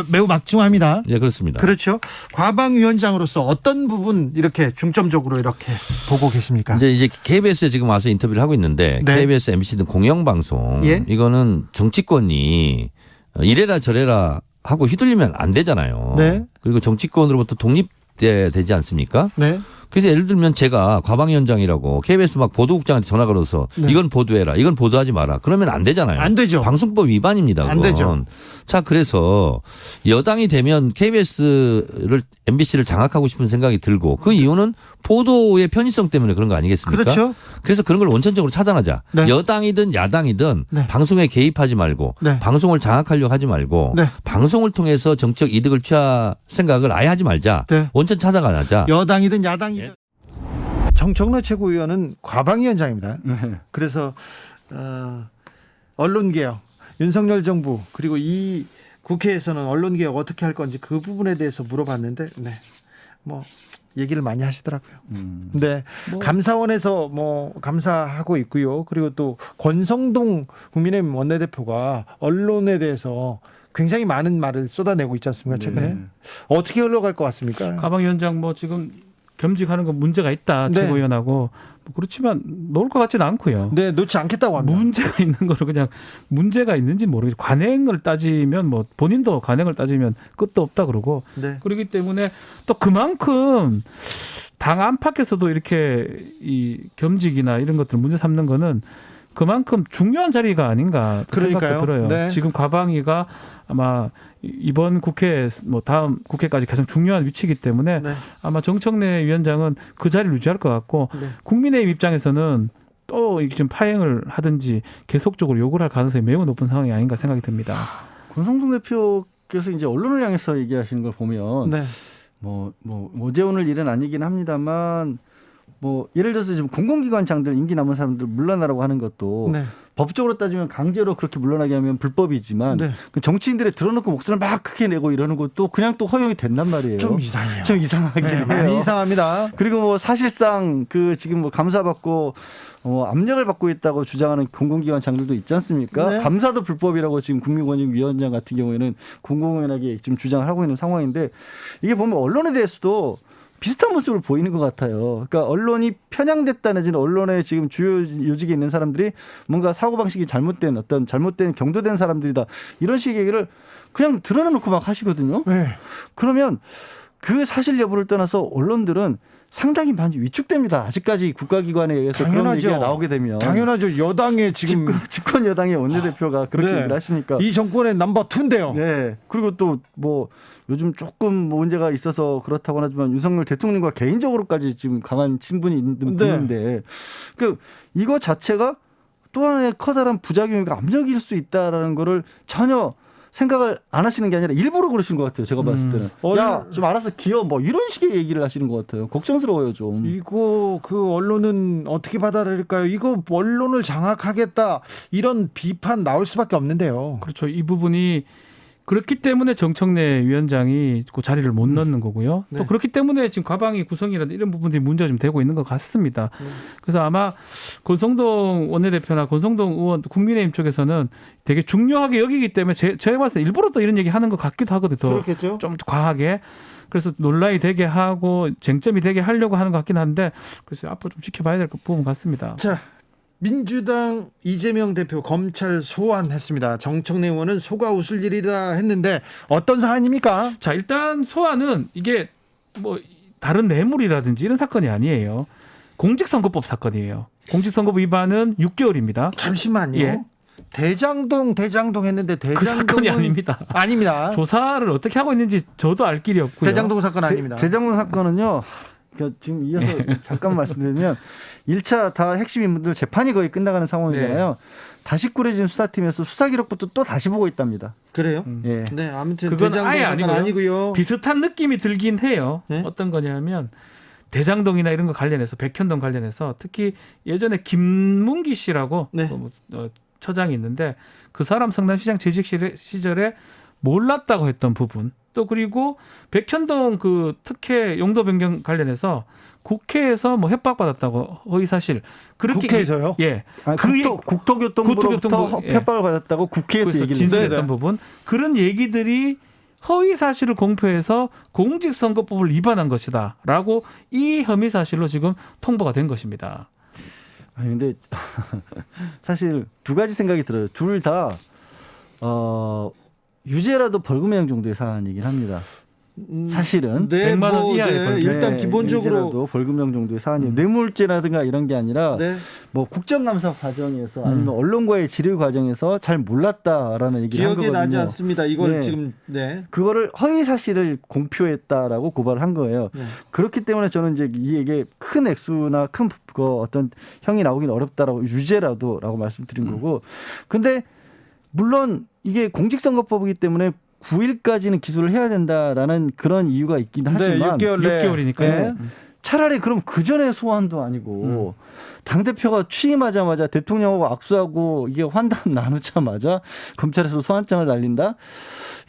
매우 막중합니다. 네, 그렇습니다. 그렇죠. 과방위원장으로서 어떤 부분 이렇게 중점적으로 이렇게 보고 계십니까? 이제 KBS에 지금 와서 인터뷰를 하고 있는데 네. KBS, MBC 등 공영방송 예. 이거는 정치권이 이래라 저래라 하고 휘둘리면 안 되잖아요. 네. 그리고 정치권으로부터 독립돼야 되지 않습니까? 네. 그래서 예를 들면 제가 과방위원장이라고 KBS 막 보도국장한테 전화 걸어서 네. 이건 보도해라. 이건 보도하지 마라. 그러면 안 되잖아요. 안 되죠. 방송법 위반입니다. 그건. 안 되죠. 자, 그래서 여당이 되면 KBS를 MBC를 장악하고 싶은 생각이 들고 그 이유는 보도의 편의성 때문에 그런 거 아니겠습니까? 그렇죠. 그래서 그런 걸 원천적으로 차단하자. 네. 여당이든 야당이든 네. 방송에 개입하지 말고 네. 방송을 장악하려고 하지 말고 네. 방송을 통해서 정치적 이득을 취할 생각을 아예 하지 말자. 네. 원천 차단하자. 여당이든 야당이든. 정청래 최고위원은 과방위원장입니다. 그래서 언론개혁, 윤석열 정부 그리고 이 국회에서는 언론개혁 어떻게 할 건지 그 부분에 대해서 물어봤는데 뭐 얘기를 많이 하시더라고요. 네, 감사원에서 뭐 감사하고 있고요. 그리고 또 권성동 국민의힘 원내대표가 언론에 대해서 굉장히 많은 말을 쏟아내고 있지 않습니까? 최근에 어떻게 흘러갈 것 같습니까? 과방위원장 뭐 지금 겸직하는 건 문제가 있다. 네. 최고위원하고 그렇지만 놓을 것 같지는 않고요. 네, 놓지 않겠다고 합니다. 문제가 있는 거를 그냥 문제가 있는지 모르겠어요. 관행을 따지면 뭐 본인도 관행을 따지면 끝도 없다 그러고 네. 그렇기 때문에 또 그만큼 당 안팎에서도 이렇게 이 겸직이나 이런 것들 문제 삼는 거는 그만큼 중요한 자리가 아닌가 그 그러니까요. 생각도 들어요. 네. 지금 과방위가 아마 이번 국회 뭐 다음 국회까지 가장 중요한 위치이기 때문에 네. 아마 정청래 위원장은 그 자리를 유지할 것 같고 네. 국민의힘 입장에서는 또 지금 파행을 하든지 계속적으로 요구를 할 가능성이 매우 높은 상황이 아닌가 생각이 듭니다. 권성동 대표께서 이제 언론을 향해서 얘기하시는 걸 보면 네. 뭐 어제 오늘 일은 아니긴 합니다만 뭐 예를 들어서 지금 공공기관장들 임기 남은 사람들 물러나라고 하는 것도 네. 법적으로 따지면 강제로 그렇게 물러나게 하면 불법이지만 네. 그 정치인들의 들어놓고 목소리를 막 크게 내고 이러는 것도 그냥 또 허용이 된단 말이에요. 좀 이상해요. 좀 이상하긴 네, 해요. 많이 이상합니다. 그리고 뭐 사실상 그 지금 뭐 감사받고 압력을 받고 있다고 주장하는 공공기관장들도 있지 않습니까? 네. 감사도 불법이라고 지금 국민권익위원장 같은 경우에는 공공연하게 지금 주장을 하고 있는 상황인데 이게 보면 언론에 대해서도 비슷한 모습을 보이는 것 같아요. 그러니까 언론이 편향됐다는 지는 언론의 지금 주요 요직에 있는 사람들이 뭔가 사고방식이 잘못된 어떤 잘못된 경도된 사람들이다. 이런 식의 얘기를 그냥 드러내놓고 막 하시거든요. 네. 그러면 그 사실 여부를 떠나서 언론들은 상당히 많이 위축됩니다. 아직까지 국가기관에 의해서 그런 당연하죠. 얘기가 나오게 되면. 당연하죠. 여당의 지금 집권 여당의 원내대표가 그렇게 네. 얘기를 하시니까. 이 정권의 넘버 2인데요. 네. 그리고 또 뭐 요즘 조금 문제가 있어서 그렇다고 하지만 윤석열 대통령과 개인적으로까지 지금 강한 친분이 있는 분인데 그 이거 자체가 또 하나의 커다란 부작용이고 압력일 수 있다라는 거를 전혀 생각을 안 하시는 게 아니라 일부러 그러시는 것 같아요. 제가 봤을 때는. 야, 좀 알아서 기어 뭐 이런 식의 얘기를 하시는 것 같아요. 걱정스러워요, 좀. 이거 그 언론은 어떻게 받아들일까요? 이거 언론을 장악하겠다 이런 비판 나올 수밖에 없는데요. 그렇죠. 이 부분이 그렇기 때문에 정청래 위원장이 그 자리를 못 넣는 거고요. 네. 또 그렇기 때문에 지금 과방위 구성이라든 이런 부분들이 문제가 좀 되고 있는 것 같습니다. 그래서 아마 권성동 원내대표나 권성동 의원, 국민의힘 쪽에서는 되게 중요하게 여기기 때문에 제가 봤을 때 일부러 또 이런 얘기 하는 것 같기도 하거든요. 그렇겠죠. 좀 과하게. 그래서 논란이 되게 하고 쟁점이 되게 하려고 하는 것 같긴 한데 그래서 앞으로 좀 지켜봐야 될 부분 같습니다. 자, 민주당 이재명 대표 검찰 소환했습니다. 정청래 의원은 속아 웃을 일이라 했는데 어떤 사안입니까? 자, 일단 소환은 이게 뭐 다른 뇌물이라든지 이런 사건이 아니에요. 공직선거법 사건이에요. 공직선거법 위반은 6개월입니다. 잠시만요. 예. 대장동 했는데 그 사건이 대장동은 아닙니다. 아닙니다. 조사를 어떻게 하고 있는지 저도 알 길이 없고요. 대장동 사건 아닙니다. 대장동 사건은요. 그러니까 지금 이어서 잠깐 말씀드리면 1차 다 핵심 인물들 재판이 거의 끝나가는 상황이잖아요. 다시 꾸려진 수사팀에서 수사 기록부터 또 다시 보고 있답니다. 그래요? 예. 네, 아무튼 그건 대장동 아예 사건 아니고요. 비슷한 느낌이 들긴 해요. 네? 어떤 거냐면 대장동이나 이런 거 관련해서 백현동 관련해서 특히 예전에 김문기 씨라고 네. 처장이 있는데 그 사람 성남시장 재직 시절에 몰랐다고 했던 부분 또 그리고 백현동 그 특혜 용도 변경 관련해서 국회에서 뭐 협박받았다고 허위사실 그렇게 국회에서요? 예. 국토교통부로부터 국토교통부, 예. 협박을 받았다고 국회에서 그래서 얘기를 진술했던 했어요. 부분 그런 얘기들이 허위 사실을 공표해서 공직선거법을 위반한 것이다라고 이 혐의 사실로 지금 통보가 된 것입니다. 아니 근데 사실 두 가지 생각이 들어요. 둘 다 유죄라도 벌금형 정도의 사안이긴 합니다. 사실은 네, 100만 원 이하의 벌금. 일단 기본적으로 유죄라도 벌금형 정도의 사안이 뇌물죄라든가 이런 게 아니라 네. 뭐 국정감사 과정에서 아니면 언론과의 질의 과정에서 잘 몰랐다라는 얘기를 한 기억이 거거든요. 나지 않습니다. 이걸 네. 지금 네. 그거를 허위 사실을 공표했다라고 고발을 한 거예요. 네. 그렇기 때문에 저는 이제 이게 큰 액수나 큰 어떤 형이 나오긴 어렵다라고 유죄라도라고 말씀드린 거고. 근데 물론 이게 공직선거법이기 때문에 9일까지는 기소를 해야 된다라는 그런 이유가 있긴 하지만 6개월이니까요. 네. 차라리 그럼 그 전에 소환도 아니고 당 대표가 취임하자마자 대통령하고 악수하고 이게 환담 나누자마자 검찰에서 소환장을 날린다?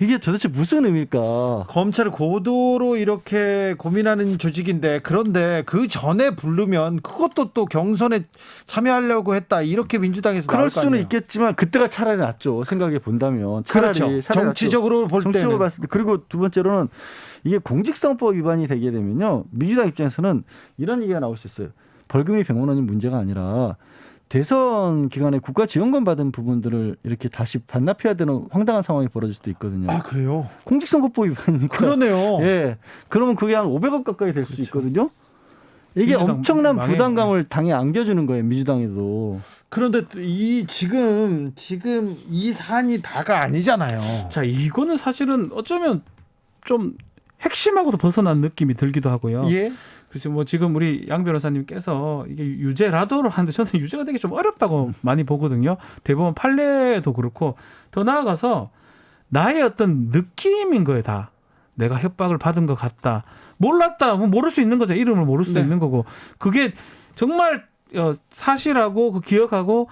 이게 도대체 무슨 의미일까? 검찰을 고도로 이렇게 고민하는 조직인데 그런데 그 전에 부르면 그것도 또 경선에 참여하려고 했다 이렇게 민주당에서 그럴 나올 거 수는 아니에요. 있겠지만 그때가 차라리 낫죠. 생각해 본다면 차라리 그렇죠. 정치적으로 볼 정치적으로 때는 봤을 때 그리고 두 번째로는 이게 공직선거법 위반이 되게 되면요. 민주당 입장에서는 이런 얘기가 나올 수 있어요. 벌금이 100만 원이 문제가 아니라 대선 기간에 국가 지원금 받은 부분들을 이렇게 다시 반납해야 되는 황당한 상황이 벌어질 수도 있거든요. 아 그래요? 공직선거법 위반이니까. 그러네요. 예. 그러면 그게 한 500억 가까이 될 수 있거든요. 이게 민주당 엄청난 망해. 부담감을 당에 안겨주는 거예요. 민주당에도. 그런데 이 지금 이 사안이 다가 아니잖아요. 자, 이거는 사실은 어쩌면 좀 핵심하고도 벗어난 느낌이 들기도 하고요. 예. 그래서 뭐 지금 우리 양 변호사님께서 이게 유죄라도를 하는데 저는 유죄가 되게 좀 어렵다고 많이 보거든요. 대법원 판례도 그렇고 더 나아가서 나의 어떤 느낌인 거예요, 다. 내가 협박을 받은 것 같다. 몰랐다. 뭐 모를 수 있는 거죠. 이름을 모를 수도 네. 있는 거고. 그게 정말 사실하고 그 기억하고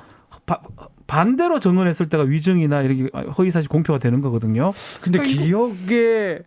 반대로 정언했을 때가 위증이나 이렇게 허위사실 공표가 되는 거거든요. 근데 그러니까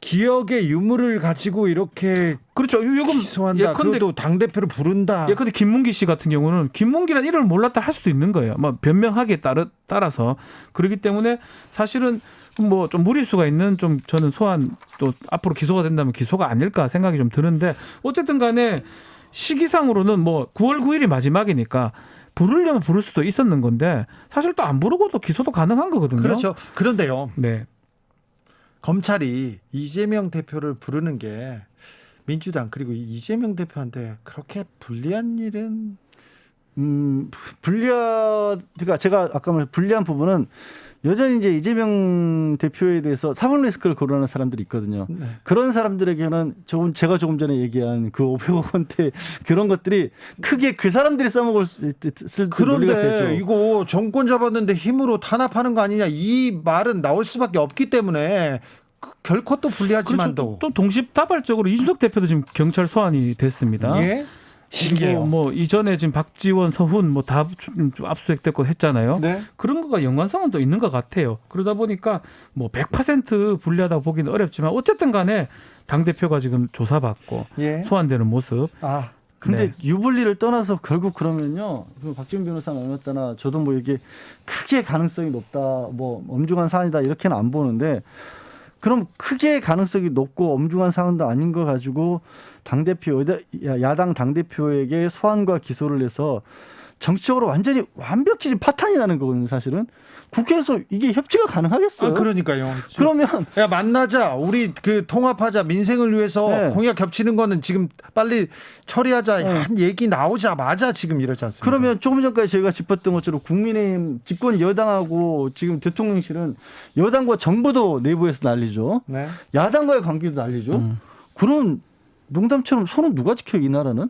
기억의 유무를 가지고 이렇게 그렇죠. 요금 기소한다. 그것도 당 대표를 부른다. 예컨대 김문기 씨 같은 경우는 김문기란 이름을 몰랐다 할 수도 있는 거예요. 뭐 변명하기에 따라서 그렇기 때문에 사실은 뭐 좀 무리수가 있는 좀 저는 소환 또 앞으로 기소가 된다면 기소가 아닐까 생각이 좀 드는데 어쨌든 간에 시기상으로는 뭐 9월 9일이 마지막이니까 부르려면 부를 수도 있었는 건데 사실 또 안 부르고도 기소도 가능한 거거든요. 그렇죠. 그런데요. 네. 검찰이 이재명 대표를 부르는 게 민주당 그리고 이재명 대표한테 그렇게 불리한 일은 그러니까 제가 아까 말한 불리한 부분은 여전히 이제 이재명 대표에 대해서 사법 리스크를 거론하는 사람들이 있거든요. 네. 그런 사람들에게는 제가 조금 전에 얘기한 그 500억 원대 그런 것들이 크게 그 사람들이 써먹을 수 있을 논리가 되죠. 그런데 이거 정권 잡았는데 힘으로 탄압하는 거 아니냐 이 말은 나올 수밖에 없기 때문에 결코 또 불리하지만도 또 동시다발적으로 이준석 대표도 지금 경찰 소환이 됐습니다. 예? 신기해요. 뭐 이전에 지금 박지원, 서훈 뭐 다 압수수색됐고 했잖아요. 네. 그런 거가 연관성은 또 있는 것 같아요. 그러다 보니까 뭐 100% 불리하다고 보기는 어렵지만 어쨌든 간에 당 대표가 지금 조사받고 예. 소환되는 모습. 아, 근데 네. 유불리를 떠나서 결국 그러면요. 박지원 변호사 말했다나 저도 뭐 이게 크게 가능성이 높다, 뭐 엄중한 사안이다 이렇게는 안 보는데 그럼 크게 가능성이 높고 엄중한 사안도 아닌 거 가지고 당대표, 야당 당대표에게 소환과 기소를 해서 정치적으로 완전히 완벽히 지금 파탄이 나는 거거든요, 사실은. 국회에서 이게 협치가 가능하겠어요? 아 그러니까요. 그러면 야 만나자 우리 그 통합하자 민생을 위해서 네. 공약 겹치는 거는 지금 빨리 처리하자 한 얘기 나오자마자 지금 이러지 않습니까? 그러면 조금 전까지 저희가 짚었던 것처럼 국민의힘 집권 여당하고 지금 대통령실은 여당과 정부도 내부에서 난리죠. 네. 야당과의 관계도 난리죠. 그럼 농담처럼 손은 누가 지켜요, 이 나라는?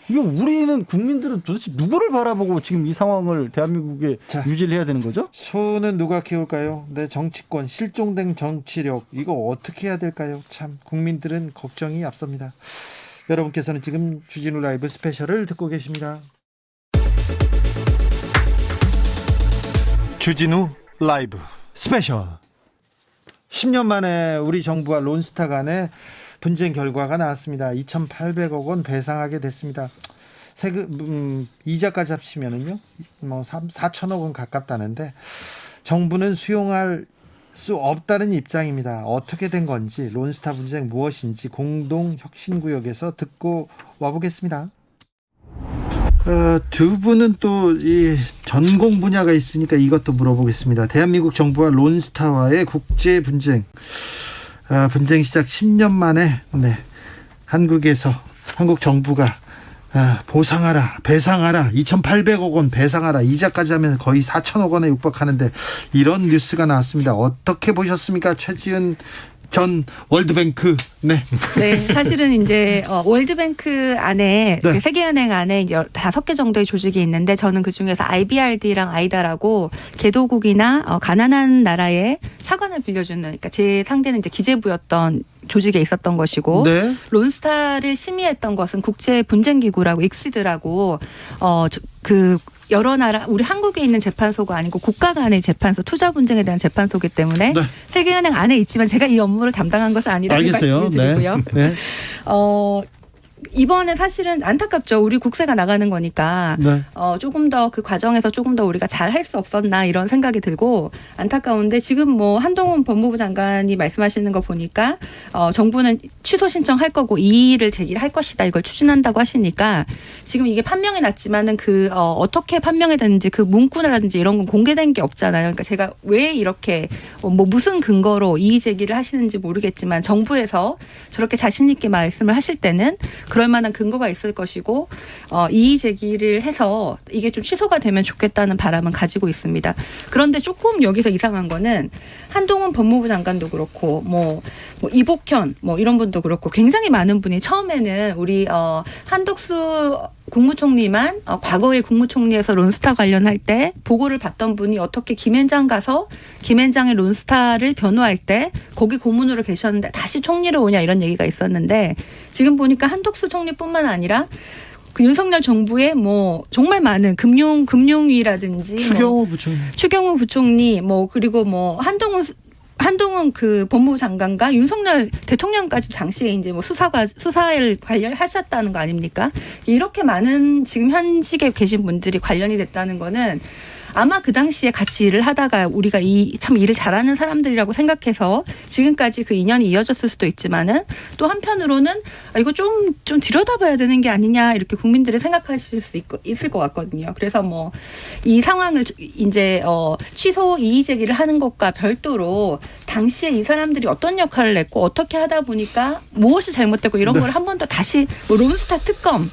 이게 우리는 국민들은 도대체 누구를 바라보고 지금 이 상황을 대한민국에 자. 유지를 해야 되는 거죠? 손은 누가 키울까요? 네, 정치권 실종된 정치력 이거 어떻게 해야 될까요? 참 국민들은 걱정이 앞섭니다. 여러분께서는 지금 주진우 라이브 스페셜을 듣고 계십니다. 주진우 라이브 스페셜. 10년 만에 우리 정부와 론스타 간의 분쟁 결과가 나왔습니다. 2,800억 원 배상하게 됐습니다. 세금 이자까지 합치면은요, 뭐 4천억 원 가깝다는데 정부는 수용할 수 없다는 입장입니다. 어떻게 된 건지 론스타 분쟁 무엇인지 공동 혁신구역에서 듣고 와보겠습니다. 두 분은 또 이 전공 분야가 있으니까 이것도 물어보겠습니다. 대한민국 정부와 론스타와의 국제 분쟁. 분쟁 시작 10년 만에 한국 정부가 보상하라, 배상하라, 2,800억 원 배상하라, 이자까지 하면 거의 4천억 원에 육박하는데 이런 뉴스가 나왔습니다. 어떻게 보셨습니까? 최지은 전 월드뱅크. 네. 네, 사실은 이제 월드뱅크 안에 네. 그 세계은행 안에 이제 5개 정도의 조직이 있는데 저는 그 중에서 IBRD랑 아이다라고 개도국이나 가난한 나라의 차관을 빌려주는, 그러니까 제 상대는 이제 기재부였던 조직에 있었던 것이고, 네. 론스타를 심의했던 것은 국제 분쟁 기구라고 익시드라고 그 여러 나라, 우리 한국에 있는 재판소가 아니고 국가 간의 재판소, 투자 분쟁에 대한 재판소이기 때문에 네. 세계은행 안에 있지만 제가 이 업무를 담당한 것은 아니라는 알겠어요. 말씀을 드리고요. 네. 이번에 사실은 안타깝죠. 우리 국세가 나가는 거니까 네. 조금 더 그 과정에서 조금 더 우리가 잘 할 수 없었나 이런 생각이 들고 안타까운데, 지금 뭐 한동훈 법무부 장관이 말씀하시는 거 보니까 정부는 취소 신청할 거고 이의를 제기할 것이다, 이걸 추진한다고 하시니까 지금 이게 판명이 났지만은 어떻게 판명이 됐는지 그 문구라든지 이런 건 공개된 게 없잖아요. 그러니까 제가 왜 이렇게 뭐 무슨 근거로 이의 제기를 하시는지 모르겠지만 정부에서 저렇게 자신 있게 말씀을 하실 때는 그럴 만한 근거가 있을 것이고 이의 제기를 해서 이게 좀 취소가 되면 좋겠다는 바람은 가지고 있습니다. 그런데 조금 여기서 이상한 거는 한동훈 법무부 장관도 그렇고 뭐 이복현 뭐 이런 분도 그렇고 굉장히 많은 분이 처음에는 우리 한덕수 국무총리만 과거에 국무총리에서 론스타 관련할 때 보고를 받던 분이 어떻게 김앤장 가서 김앤장의 론스타를 변호할 때 거기 고문으로 계셨는데 다시 총리로 오냐 이런 얘기가 있었는데, 지금 보니까 한덕수 총리뿐만 아니라 그 윤석열 정부의 뭐 정말 많은 금융위라든지 추경호 부총리 뭐 그리고 뭐 한동훈 그 법무부 장관과 윤석열 대통령까지 당시에 이제 뭐 수사를 관련하셨다는 거 아닙니까? 이렇게 많은 지금 현직에 계신 분들이 관련이 됐다는 거는 아마 그 당시에 같이 일을 하다가 우리가 참 일을 잘하는 사람들이라고 생각해서 지금까지 그 인연이 이어졌을 수도 있지만은 또 한편으로는 이거 좀 들여다봐야 되는 게 아니냐 이렇게 국민들이 생각하실 수 있을 것 같거든요. 그래서 뭐 이 상황을 이제 취소 이의 제기를 하는 것과 별도로 당시에 이 사람들이 어떤 역할을 했고 어떻게 하다 보니까 무엇이 잘못됐고 이런 걸 한 번 더 다시 뭐 론스타 특검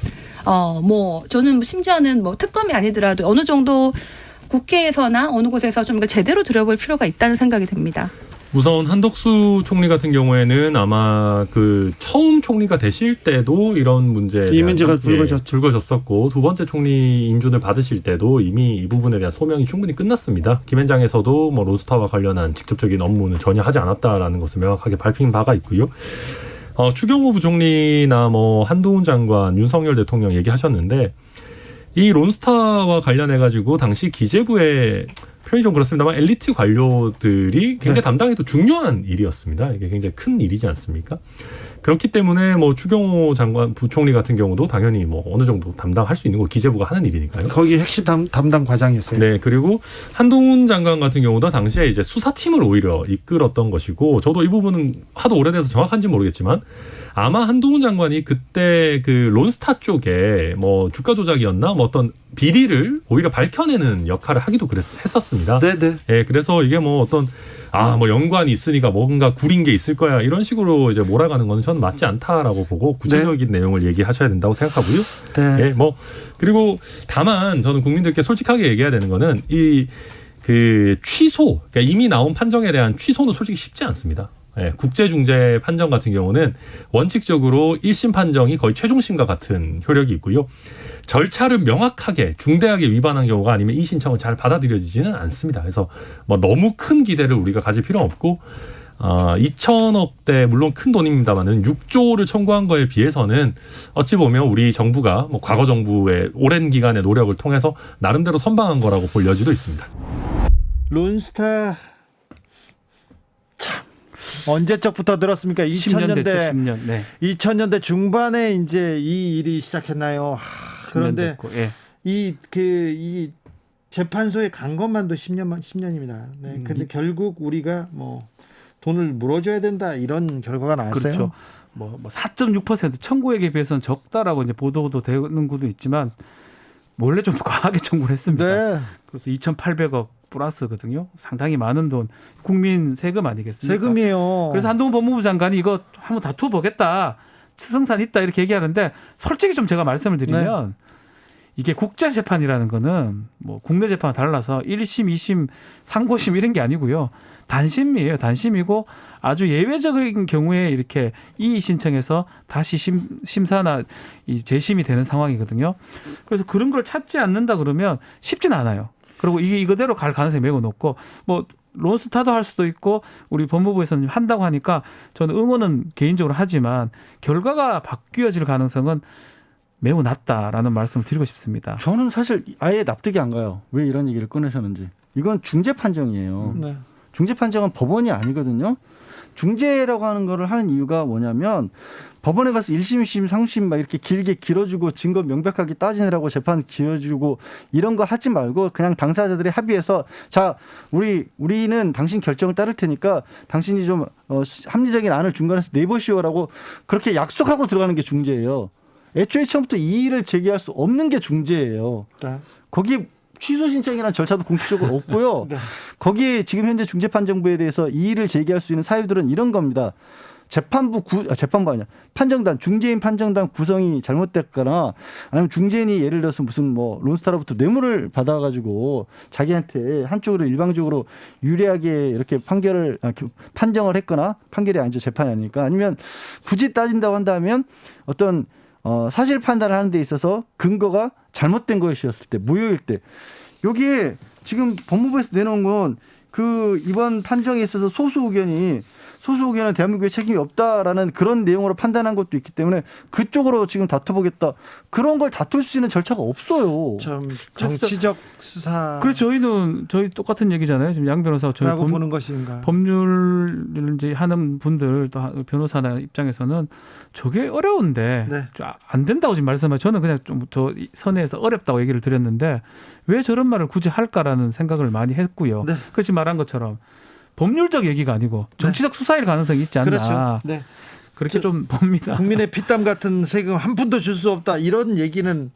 뭐 저는 심지어는 뭐 특검이 아니더라도 어느 정도 국회에서나 어느 곳에서 좀 제대로 들여볼 필요가 있다는 생각이 듭니다. 우선 한덕수 총리 같은 경우에는 아마 그 처음 총리가 되실 때도 이런 문제에 이 문제가 불거졌었고 두 번째 총리 인준을 받으실 때도 이미 이 부분에 대한 소명이 충분히 끝났습니다. 김앤장에서도 뭐 론스타와 관련한 직접적인 업무는 전혀 하지 않았다라는 것을 명확하게 밝힌 바가 있고요. 추경호 부총리나 뭐 한동훈 장관, 윤석열 대통령 얘기하셨는데 이 론스타와 관련해 가지고 당시 기재부의 표현이 좀 그렇습니다만 엘리트 관료들이 굉장히 담당해도 중요한 일이었습니다. 이게 굉장히 큰 일이지 않습니까? 그렇기 때문에 뭐 추경호 장관 부총리 같은 경우도 당연히 뭐 어느 정도 담당할 수 있는 거 기재부가 하는 일이니까요. 거기 핵심 담당 과장이었어요. 네, 그리고 한동훈 장관 같은 경우도 당시에 이제 수사팀을 오히려 이끌었던 것이고 저도 이 부분은 하도 오래돼서 정확한지 모르겠지만 아마 한동훈 장관이 그때 그 론스타 쪽에 뭐 주가 조작이었나 뭐 어떤 비리를 오히려 밝혀내는 역할을 하기도 했었습니다. 네네. 네, 그래서 이게 뭐 어떤 뭐 연관이 있으니까 뭔가 구린 게 있을 거야 이런 식으로 이제 몰아가는 건 저는 맞지 않다라고 보고 구체적인 내용을 얘기하셔야 된다고 생각하고요. 네. 뭐 그리고 다만 저는 국민들께 솔직하게 얘기해야 되는 거는 그 취소, 그러니까 이미 나온 판정에 대한 취소는 솔직히 쉽지 않습니다. 국제중재 판정 같은 경우는 원칙적으로 1심 판정이 거의 최종심과 같은 효력이 있고요. 절차를 명확하게 중대하게 위반한 경우가 아니면 이 신청은 잘 받아들여지지는 않습니다. 그래서 뭐 너무 큰 기대를 우리가 가질 필요는 없고 2천억대 물론 큰 돈입니다만은 6조를 청구한 거에 비해서는 어찌 보면 우리 정부가 뭐 과거 정부의 오랜 기간의 노력을 통해서 나름대로 선방한 거라고 볼 여지도 있습니다. 론스타 참 언제적부터 들었습니까? 10년 됐죠, 10년. 네. 2000년대 중반에 이제 이 일이 시작했나요? 그런데 됐고, 예. 이 재판소에 간 것만도 10년입니다. 네. 근데 결국 우리가 뭐 돈을 물어줘야 된다 이런 결과가 나왔어요. 그렇죠. 뭐 4.6% 청구액에 비해서는 적다라고 이제 보도도 되는 것도 있지만 원래 좀 과하게 청구를 했습니다. 네. 그래서 2,800억 플러스거든요. 상당히 많은 돈, 국민 세금 아니겠습니까? 세금이에요. 그래서 한동훈 법무부 장관이 이거 한번 다투어 보겠다, 승산 있다 이렇게 얘기하는데 솔직히 좀 제가 말씀을 드리면 이게 국제 재판이라는 거는 뭐 국내 재판과 달라서 1심, 2심, 상고심 이런 게 아니고요. 단심이에요. 단심이고 아주 예외적인 경우에 이렇게 이의 신청해서 다시 심사나 이 재심이 되는 상황이거든요. 그래서 그런 걸 찾지 않는다 그러면 쉽진 않아요. 그리고 이게 이거대로 갈 가능성이 매우 높고 뭐 론스타도 할 수도 있고 우리 법무부에서는 한다고 하니까 저는 응원은 개인적으로 하지만 결과가 바뀌어질 가능성은 매우 낮다라는 말씀을 드리고 싶습니다. 저는 사실 아예 납득이 안 가요. 왜 이런 얘기를 꺼내셨는지. 이건 중재 판정이에요. 네. 중재 판정은 법원이 아니거든요. 중재라고 하는 거를 하는 이유가 뭐냐면 법원에 가서 1심, 2심, 상심 막 이렇게 길게 길어주고 증거 명백하게 따지느라고 재판 길어주고 이런 거 하지 말고 그냥 당사자들이 합의해서 자, 우리는 당신 결정을 따를 테니까 당신이 좀 합리적인 안을 중간에서 내보시오라고 그렇게 약속하고 들어가는 게 중재예요. 애초에 처음부터 이의를 제기할 수 없는 게 중재예요. 네. 거기 취소 신청이라는 절차도 공식적으로 없고요. 네. 거기에 지금 현재 중재판정부에 대해서 이의를 제기할 수 있는 사유들은 이런 겁니다. 재판부 아니야. 판정단, 중재인 판정단 구성이 잘못됐거나 아니면 중재인이 예를 들어서 무슨 뭐 론스타로부터 뇌물을 받아가지고 자기한테 한쪽으로 일방적으로 유리하게 이렇게 판정을 했거나 판결이 아니죠. 재판이 아니니까 아니면 굳이 따진다고 한다면 어떤 사실 판단을 하는 데 있어서 근거가 잘못된 것이었을 때, 무효일 때. 여기에 지금 법무부에서 내놓은 건 그 이번 판정에 있어서 소수 의견이 소수 의견은 대한민국에 책임이 없다라는 그런 내용으로 판단한 것도 있기 때문에 그쪽으로 지금 다퉈보겠다. 그런 걸 다툴 수 있는 절차가 없어요. 좀 정치적 수사. 그래서 저희 똑같은 얘기잖아요. 지금 양 변호사 저희 라고 보는 것인가. 법률을 이제 하는 분들 또 변호사나 입장에서는 저게 어려운데 네. 안 된다고 지금 말씀하시면 저는 그냥 좀 저 선에서 어렵다고 얘기를 드렸는데 왜 저런 말을 굳이 할까라는 생각을 많이 했고요. 네. 그렇지 말한 것처럼 법률적 얘기가 아니고 정치적 수사일 가능성이 있지 않나. 그렇죠. 네. 그렇게 좀 봅니다. 국민의 피땀 같은 세금 한 푼도 줄 수 없다. 이런 얘기는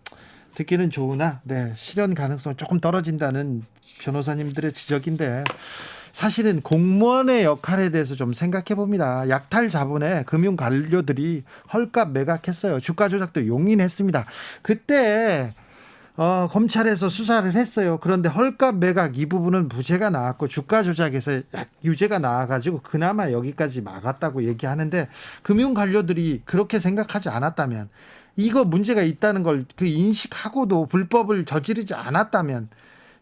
듣기는 좋으나 실현 가능성 조금 떨어진다는 변호사님들의 지적인데 사실은 공무원의 역할에 대해서 좀 생각해 봅니다. 약탈 자본에 금융 관료들이 헐값 매각했어요. 주가 조작도 용인했습니다. 그때 검찰에서 수사를 했어요. 그런데 헐값 매각 이 부분은 무죄가 나왔고 주가 조작에서 유죄가 나와가지고 그나마 여기까지 막았다고 얘기하는데 금융 관료들이 그렇게 생각하지 않았다면 이거 문제가 있다는 걸 그 인식하고도 불법을 저지르지 않았다면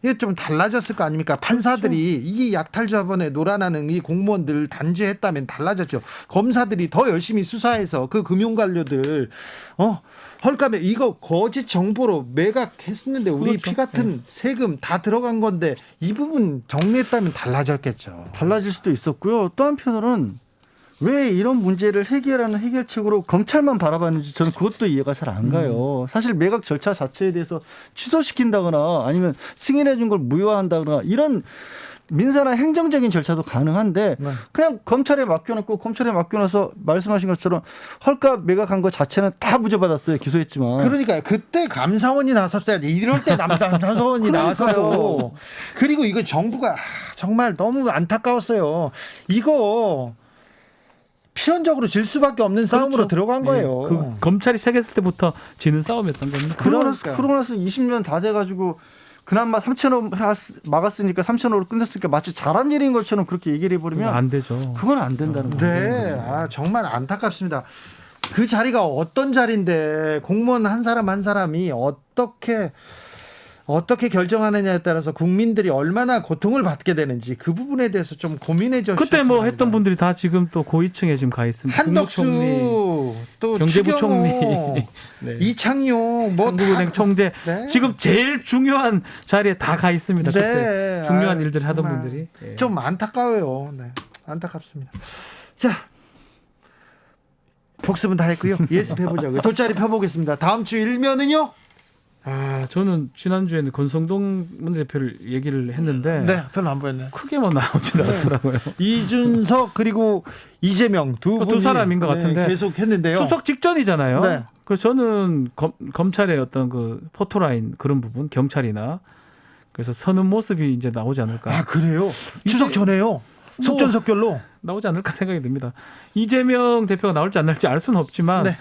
이게 좀 달라졌을 거 아닙니까? 판사들이 이 약탈 자본에 놀아나는 이 공무원들 단죄했다면 달라졌죠. 검사들이 더 열심히 수사해서 그 금융 관료들 헐값에 이거 거짓 정보로 매각했는데 우리 그렇죠. 피 같은 세금 다 들어간 건데 이 부분 정리했다면 달라졌겠죠. 달라질 수도 있었고요. 또 한편으로는 왜 이런 문제를 해결하는 해결책으로 검찰만 바라봤는지 저는 그것도 이해가 잘 안 가요. 사실 매각 절차 자체에 대해서 취소시킨다거나 아니면 승인해 준 걸 무효화한다거나 이런 민사나 행정적인 절차도 가능한데 그냥 검찰에 맡겨놓고 검찰에 맡겨놔서 말씀하신 것처럼 헐값 매각한 것 자체는 다 무죄받았어요. 기소했지만. 그러니까요. 그때 감사원이 나섰어야지. 이럴 때 감사원이 나서고 그리고 이거 정부가 정말 너무 안타까웠어요. 이거 필연적으로 질 수밖에 없는 싸움으로 들어간 거예요. 그 검찰이 시작했을 때부터 지는 싸움이었던 겁니다. 그러고 나서 20년 다 돼가지고 그나마 3,000원 막았으니까 3,000원으로 끝냈으니까 마치 잘한 일인 것처럼 그렇게 얘기를 해버리면 안 되죠. 그건 안 된다는 거예요. 네, 정말 안타깝습니다. 그 자리가 어떤 자리인데 공무원 한 사람 한 사람이 어떻게 결정하느냐에 따라서 국민들이 얼마나 고통을 받게 되는지 그 부분에 대해서 좀 고민해 주셨으면 그때 뭐 했던 합니다. 분들이 다 지금 또 고위층에 지금 가 있습니다. 한덕수 또 경제부총리, 네. 이창용 뭐 한국은행 총재 네. 지금 제일 중요한 자리에 다 가 있습니다. 네. 그때 중요한 일들 하던 정말 분들이 좀 안타까워요. 네. 안타깝습니다. 자, 복습은 다 했고요. 예습해보자고요. 돗자리 펴보겠습니다. 다음 주 일면은요? 저는 지난주에는 권성동 원내대표를 얘기를 했는데 네, 별로 안 보였네. 크게 뭐 나오진 않더라고요. 이준석 그리고 이재명 두 사람인 것 같은데 계속 했는데요. 추석 직전이잖아요. 네. 그래서 저는 검찰의 어떤 그 포토라인 그런 부분 경찰이나 그래서 서는 모습이 이제 나오지 않을까. 아, 그래요? 추석 전에요? 속전속결로? 나오지 않을까 생각이 듭니다. 이재명 대표가 나올지 안 나올지 알 수는 없지만 네.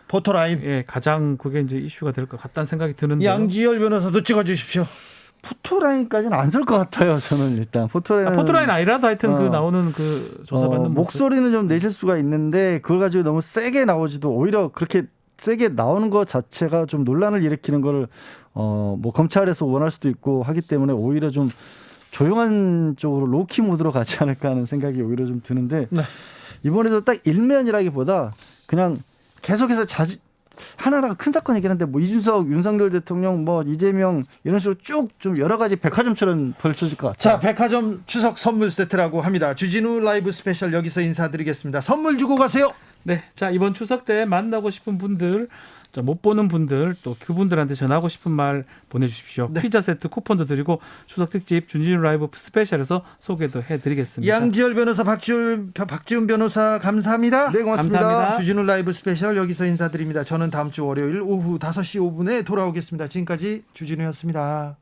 포토라인. 가장 그게 이제 이슈가 될 것 같다는 생각이 드는데. 양지열 변호사도 찍어주십시오. 포토라인까지는 안 쓸 것 같아요. 저는 일단 포토라인 아니라도 하여튼 그 나오는 그 조사받는 모습. 목소리는 좀 내실 수가 있는데 그걸 가지고 너무 세게 나오지도 오히려 그렇게 세게 나오는 것 자체가 좀 논란을 일으키는 거를 뭐 검찰에서 원할 수도 있고 하기 때문에 오히려 좀 조용한 쪽으로 로키 모드로 가지 않을까 하는 생각이 오히려 좀 드는데 이번에도 딱 일면이라기보다 그냥 계속해서 하나라가 큰 사건이긴 한데 뭐 이준석, 윤석열 대통령, 뭐 이재명 이런 식으로 쭉 좀 여러 가지 백화점처럼 펼쳐질 것 같아요. 자, 백화점 추석 선물 세트라고 합니다. 주진우 라이브 스페셜 여기서 인사드리겠습니다. 선물 주고 가세요. 네, 자 이번 추석 때 만나고 싶은 분들, 못 보는 분들 또 그분들한테 전하고 싶은 말 보내주십시오. 네. 피자 세트 쿠폰도 드리고 추석 특집 주진우 라이브 스페셜에서 소개도 해드리겠습니다. 양지열 변호사, 박지훈 변호사 감사합니다. 네, 고맙습니다. 감사합니다. 주진우 라이브 스페셜 여기서 인사드립니다. 저는 다음 주 월요일 오후 5시 5분에 돌아오겠습니다. 지금까지 주진우였습니다.